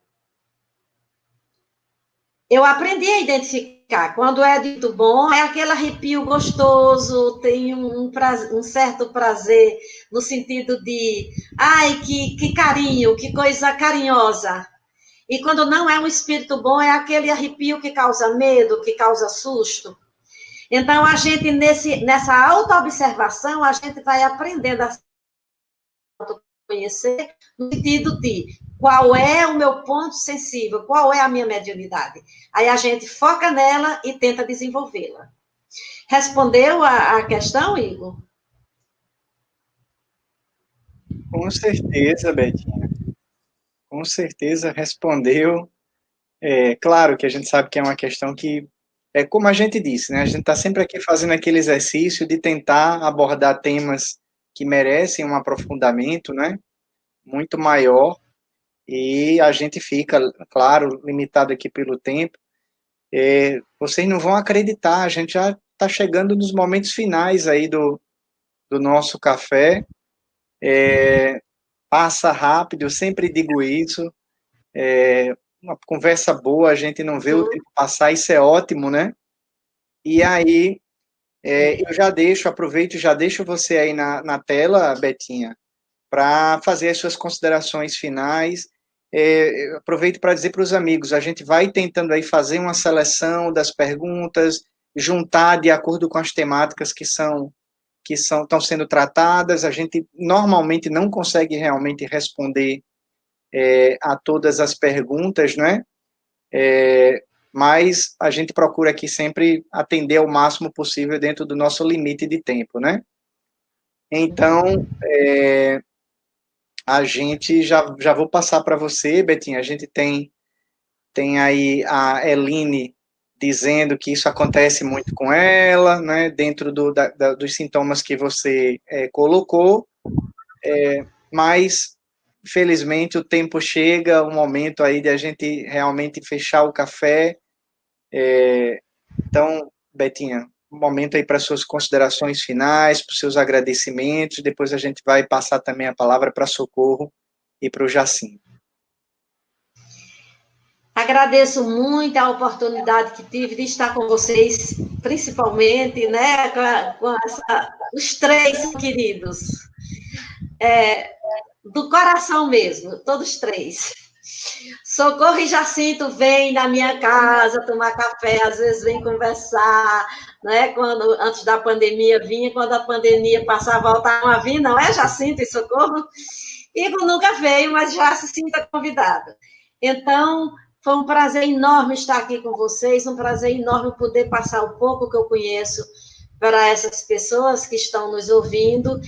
Eu aprendi a identificar. Quando é dito bom, é aquele arrepio gostoso, tem um certo prazer, no sentido de, ai, que carinho, que coisa carinhosa. E quando não é um espírito bom, é aquele arrepio que causa medo, que causa susto. Então, a gente, nessa autoobservação, a gente vai aprendendo a se conhecer, no sentido de qual é o meu ponto sensível, qual é a minha mediunidade. Aí a gente foca nela e tenta desenvolvê-la. Respondeu a questão, Igor? Com certeza, Betinha. Com certeza respondeu. Claro que a gente sabe que é uma questão que, como a gente disse, né? A gente está sempre aqui fazendo aquele exercício de tentar abordar temas que merecem um aprofundamento, né? Muito maior, e a gente fica, claro, limitado aqui pelo tempo. Vocês não vão acreditar, a gente já está chegando nos momentos finais aí do nosso café. Passa rápido, eu sempre digo isso. Uma conversa boa, a gente não vê o tempo passar, isso é ótimo, né? E aí, eu já aproveito e já deixo você aí na tela, Betinha, para fazer as suas considerações finais. Aproveito para dizer para os amigos, a gente vai tentando aí fazer uma seleção das perguntas, juntar de acordo com as temáticas que estão sendo tratadas. A gente normalmente não consegue realmente responder a todas as perguntas, né? Mas a gente procura aqui sempre atender ao máximo possível dentro do nosso limite de tempo, né? Então, a gente já vou passar para você, Betinha. A gente tem aí a Eline dizendo que isso acontece muito com ela, né? Dentro dos sintomas que você colocou, mas felizmente o tempo chega, o momento aí de a gente realmente fechar o café. Então, Betinha, um momento aí para suas considerações finais, para os seus agradecimentos, depois a gente vai passar também a palavra para Socorro e para o Jacinto. Agradeço muito a oportunidade que tive de estar com vocês, principalmente, né, com os três queridos. Do coração mesmo, todos três. Socorro e Jacinto vêm na minha casa tomar café, às vezes vêm conversar, né? Antes da pandemia vinha, quando a pandemia passava, voltavam a vir, não é, Jacinto e Socorro? Igor nunca veio, mas já se sinta convidado. Então, foi um prazer enorme estar aqui com vocês, um prazer enorme poder passar o pouco que eu conheço para essas pessoas que estão nos ouvindo.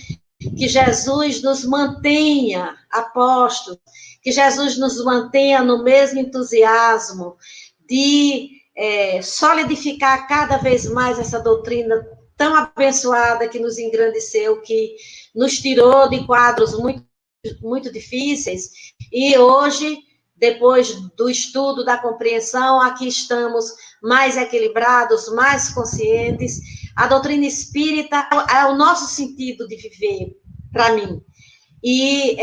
Que Jesus nos mantenha apostos, que Jesus nos mantenha no mesmo entusiasmo de solidificar cada vez mais essa doutrina tão abençoada que nos engrandeceu, que nos tirou de quadros muito muito difíceis, e hoje, depois do estudo, da compreensão, aqui estamos mais equilibrados, mais conscientes. A doutrina espírita é o nosso sentido de viver, para mim. E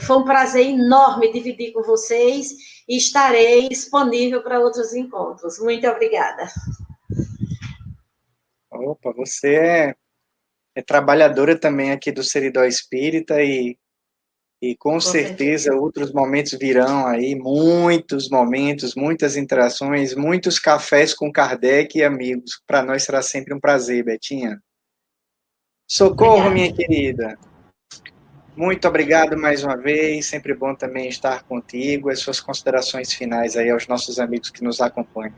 foi um prazer enorme dividir com vocês e estarei disponível para outros encontros. Muito obrigada. Opa, você é trabalhadora também aqui do Seridó Espírita e com certeza outros momentos virão aí, muitos momentos, muitas interações, muitos cafés com Kardec e amigos. Para nós será sempre um prazer, Betinha. Socorro, Obrigada. minha querida. Muito obrigado mais uma vez, sempre bom também estar contigo. As suas considerações finais aí aos nossos amigos que nos acompanham.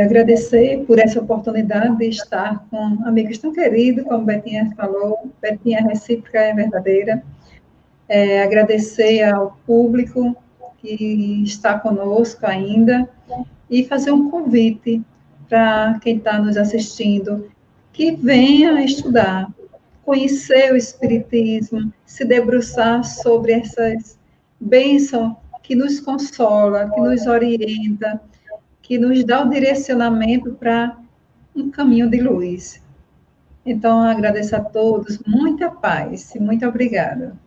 Agradecer por essa oportunidade de estar com amigos tão queridos, como Betinha falou, Betinha recíproca é verdadeira. Agradecer ao público que está conosco ainda e fazer um convite para quem está nos assistindo, que venha estudar, conhecer o Espiritismo, se debruçar sobre essas bênçãos que nos consola, que nos orienta, que nos dá o direcionamento para um caminho de luz. Então, agradeço a todos, muita paz e muito obrigada.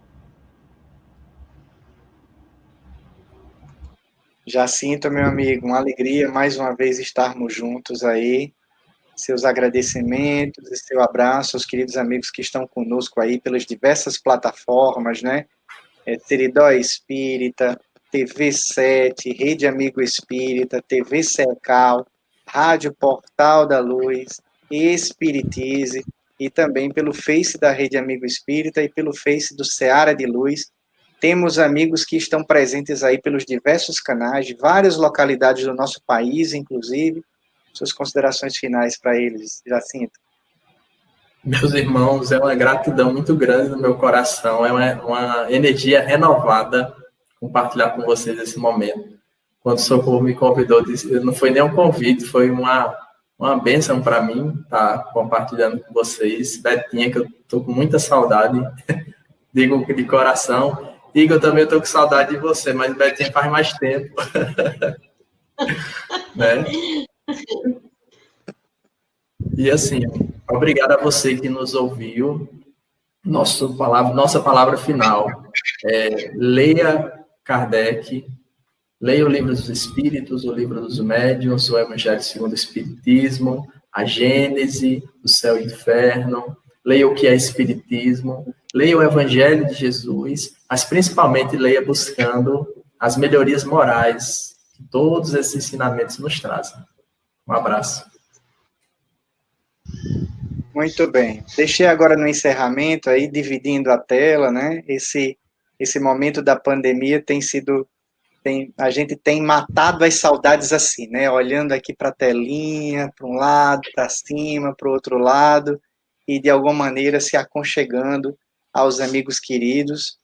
Jacinto, meu amigo, uma alegria mais uma vez estarmos juntos aí. Seus agradecimentos e seu abraço aos queridos amigos que estão conosco aí pelas diversas plataformas, né? Seridó Espírita, TV 7, Rede Amigo Espírita, TV Secal, Rádio Portal da Luz, Espiritize, e também pelo Face da Rede Amigo Espírita e pelo Face do Seara de Luz. Temos amigos que estão presentes aí pelos diversos canais, de várias localidades do nosso país, inclusive. Suas considerações finais para eles, Jacinto. Meus irmãos, é uma gratidão muito grande no meu coração, é uma energia renovada compartilhar com vocês esse momento. Quando o Socorro me convidou, não foi nem um convite, foi uma bênção para mim estar compartilhando com vocês. Betinha, que eu estou com muita saudade, digo de coração. Igor, também estou com saudade de você, mas Betinha faz mais tempo. Né? E assim, obrigado a você que nos ouviu. Nossa palavra final leia Kardec, leia o Livro dos Espíritos, o Livro dos Médiuns, o Evangelho segundo o Espiritismo, a Gênese, o Céu e o Inferno, leia o que é Espiritismo, leia o Evangelho de Jesus, mas principalmente leia buscando as melhorias morais que todos esses ensinamentos nos trazem. Um abraço. Muito bem. Deixei agora no encerramento aí, dividindo a tela, né? Esse momento da pandemia a gente tem matado as saudades assim, né? Olhando aqui para a telinha, para um lado, para cima, para o outro lado, e de alguma maneira se aconchegando aos amigos queridos.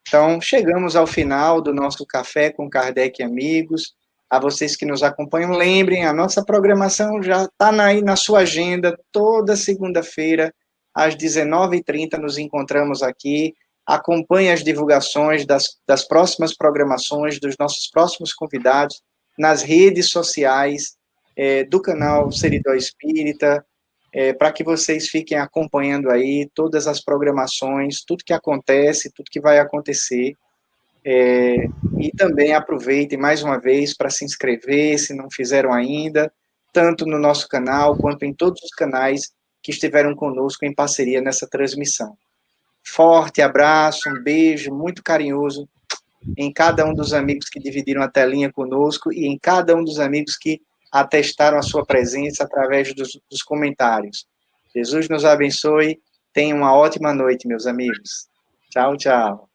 Então, chegamos ao final do nosso Café com Kardec e Amigos. A vocês que nos acompanham, lembrem, a nossa programação já está aí na sua agenda. Toda segunda-feira, às 19h30, nos encontramos aqui. Acompanhe as divulgações das próximas programações, dos nossos próximos convidados, nas redes sociais do canal Seridó Espírita, para que vocês fiquem acompanhando aí todas as programações, tudo que acontece, tudo que vai acontecer. E também aproveitem mais uma vez para se inscrever, se não fizeram ainda, tanto no nosso canal, quanto em todos os canais que estiveram conosco em parceria nessa transmissão. Forte abraço, um beijo muito carinhoso em cada um dos amigos que dividiram a telinha conosco e em cada um dos amigos que atestaram a sua presença através dos comentários. Jesus nos abençoe, tenham uma ótima noite, meus amigos. Tchau, tchau.